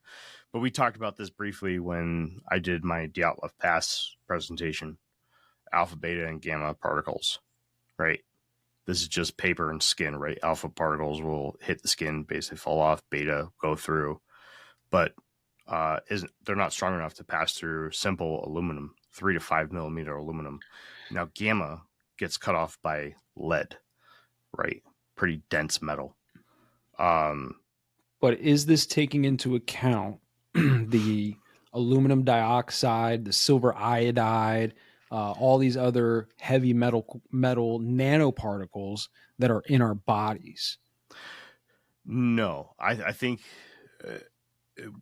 Speaker 2: But we talked about this briefly when I did my Dyatlov Pass presentation, alpha, beta, and gamma particles, right? This is just paper and skin, right? Alpha particles will hit the skin, basically fall off, beta go through. But they're not strong enough to pass through simple aluminum, 3 to 5 millimeter aluminum. Now, gamma gets cut off by lead, right? Pretty dense metal.
Speaker 6: But is this taking into account the aluminum dioxide, the silver iodide, all these other heavy metal nanoparticles that are in our bodies?
Speaker 2: No, I think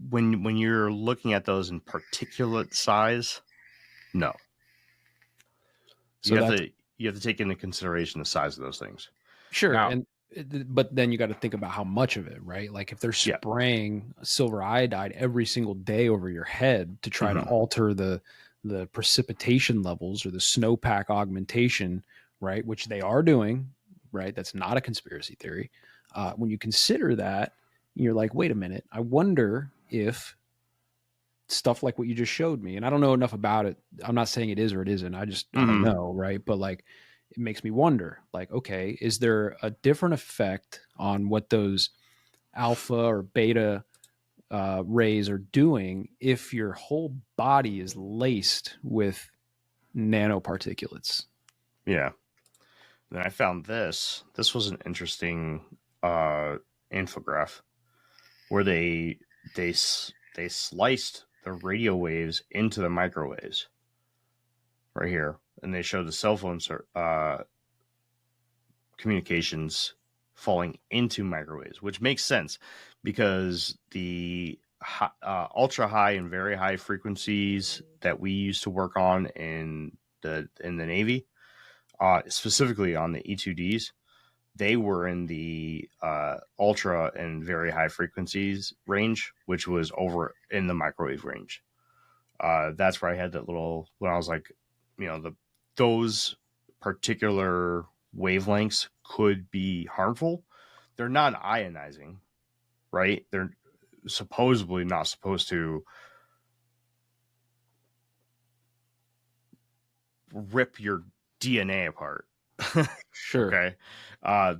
Speaker 2: when you're looking at those in particulate size, no. So you have to take into consideration the size of those things.
Speaker 6: Sure. Now, but then you got to think about how much of it, right? Like if they're spraying silver iodide every single day over your head to try to alter the precipitation levels or the snowpack augmentation, right? Which they are doing, right? That's not a conspiracy theory. When you consider that, you're like, wait a minute, I wonder if stuff like what you just showed me, and I don't know enough about it. I'm not saying it is or it isn't. I don't know, right? But like, it makes me wonder, like, okay, is there a different effect on what those alpha or beta rays are doing if your whole body is laced with nanoparticulates?
Speaker 2: Yeah. Then I found this. This was an interesting infograph where they sliced the radio waves into the microwaves right here, and they showed the cell phone communications falling into microwaves, which makes sense because the ultra high and very high frequencies that we used to work on in the Navy, specifically on the E2Ds, they were in the ultra and very high frequencies range, which was over in the microwave range. That's where I had that little, when I was like, those particular wavelengths could be harmful. They're not ionizing, right? They're supposedly not supposed to rip your DNA apart.
Speaker 6: Sure.
Speaker 2: Okay.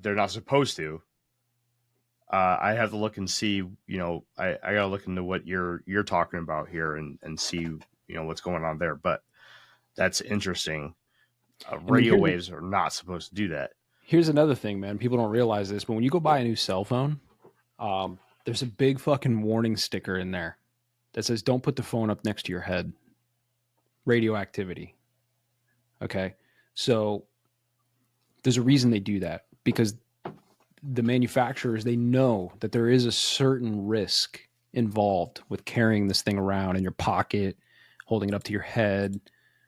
Speaker 2: They're not supposed to. I have to look and see, I gotta look into what you're talking about here and see, what's going on there. But that's interesting. Radio waves are not supposed to do that.
Speaker 6: Here's another thing, man. People don't realize this, but when you go buy a new cell phone, there's a big fucking warning sticker in there that says, don't put the phone up next to your head. Radioactivity. Okay. So there's a reason they do that, because the manufacturers, they know that there is a certain risk involved with carrying this thing around in your pocket, holding it up to your head,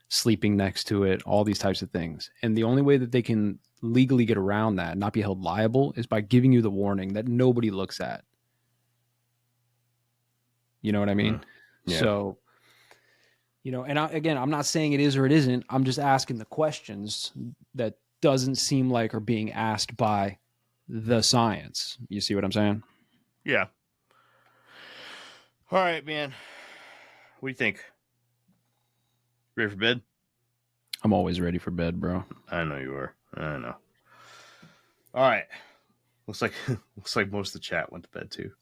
Speaker 6: sleeping next to it, all these types of things. And the only way that they can legally get around that and not be held liable is by giving you the warning that nobody looks at. You know what I mean? Yeah. So, and again, I'm not saying it is or it isn't. I'm just asking the questions that doesn't seem like are being asked by the science. You see what I'm saying?
Speaker 2: Yeah. All right, man. What do you think? Ready for bed?
Speaker 6: I'm always ready for bed, bro.
Speaker 2: I know you are. I know. All right. Looks like most of the chat went to bed too.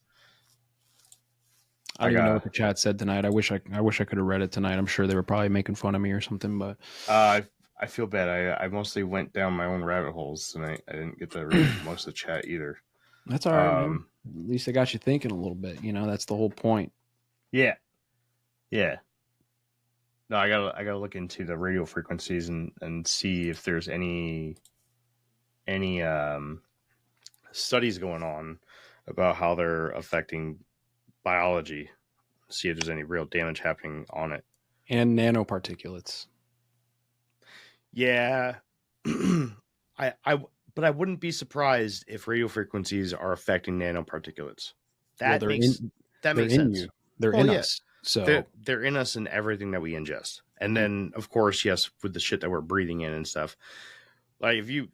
Speaker 6: I don't even know what the chat said tonight. I wish I could have read it tonight. I'm sure they were probably making fun of me or something, but
Speaker 2: I feel bad. I mostly went down my own rabbit holes tonight. I didn't get to read most of the chat either.
Speaker 6: That's all right, man. At least I got you thinking a little bit. That's the whole point.
Speaker 2: Yeah. Yeah. No, I gotta look into the radio frequencies and see if there's any studies going on about how they're affecting biology. See if there's any real damage happening on it.
Speaker 6: And nanoparticulates.
Speaker 2: Yeah. But I wouldn't be surprised if radio frequencies are affecting nanoparticulates. That makes sense.
Speaker 6: You. They're in us. So
Speaker 2: they're in us in everything that we ingest. And then, of course, yes, with the shit that we're breathing in and stuff. Like, if you,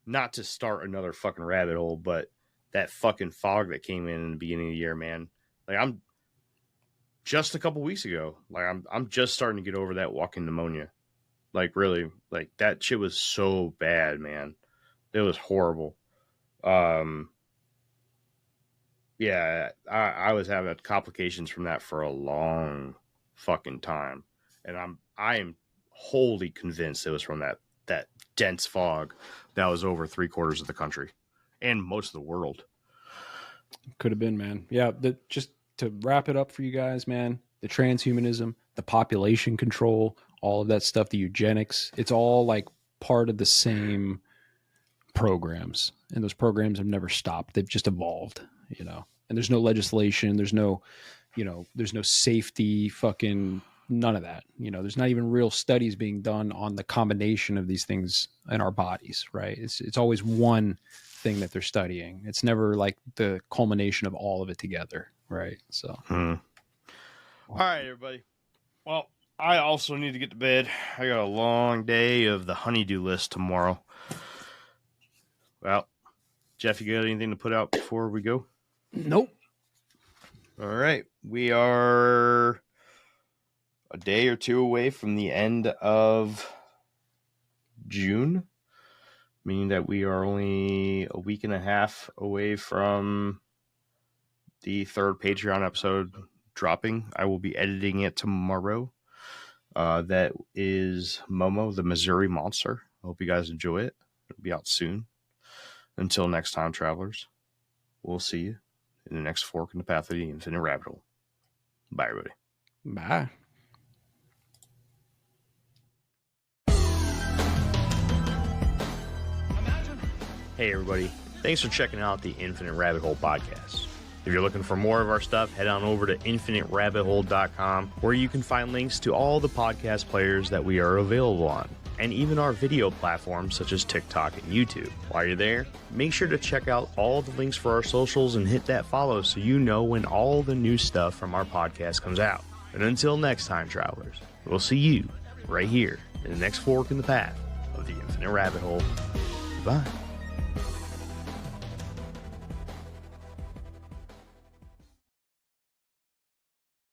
Speaker 2: not to start another fucking rabbit hole, but that fucking fog that came in the beginning of the year, man. Like, I'm just a couple weeks ago. Like, I'm just starting to get over that walking pneumonia. Like, really, like, that shit was so bad, man. It was horrible. Yeah, I was having complications from that for a long fucking time. And I am wholly convinced it was from that dense fog that was over 3/4 of the country and most of the world.
Speaker 6: Could have been, man. Yeah, just to wrap it up for you guys, man, the transhumanism, the population control, all of that stuff, the eugenics, it's all like part of the same programs. And those programs have never stopped. They've just evolved, and there's no legislation. There's no, there's no safety, fucking none of that. There's not even real studies being done on the combination of these things in our bodies, right? It's always one thing that they're studying. It's never like the culmination of all of it together, right? So,
Speaker 2: All right, everybody. Well, I also need to get to bed. I got a long day of the honeydew list tomorrow. Well, Jeff, you got anything to put out before we go?
Speaker 6: Nope.
Speaker 2: All right. We are a day or two away from the end of June, meaning that we are only a week and a half away from the third Patreon episode dropping. I will be editing it tomorrow. That is Momo, the Missouri Monster. I hope you guys enjoy it. It'll be out soon. Until next time, travelers, we'll see you in the next fork in the path of the infinite rabbit hole. Bye, everybody.
Speaker 6: Bye.
Speaker 2: Hey, everybody. Thanks for checking out the Infinite Rabbit Hole podcast. If you're looking for more of our stuff, head on over to infiniterabbithole.com, where you can find links to all the podcast players that we are available on. and even our video platforms such as TikTok and YouTube. While you're there, make sure to check out all the links for our socials and hit that follow so you know when all the new stuff from our podcast comes out. And until next time, travelers, we'll see you right here in the next fork in the path of the Infinite Rabbit Hole. Bye.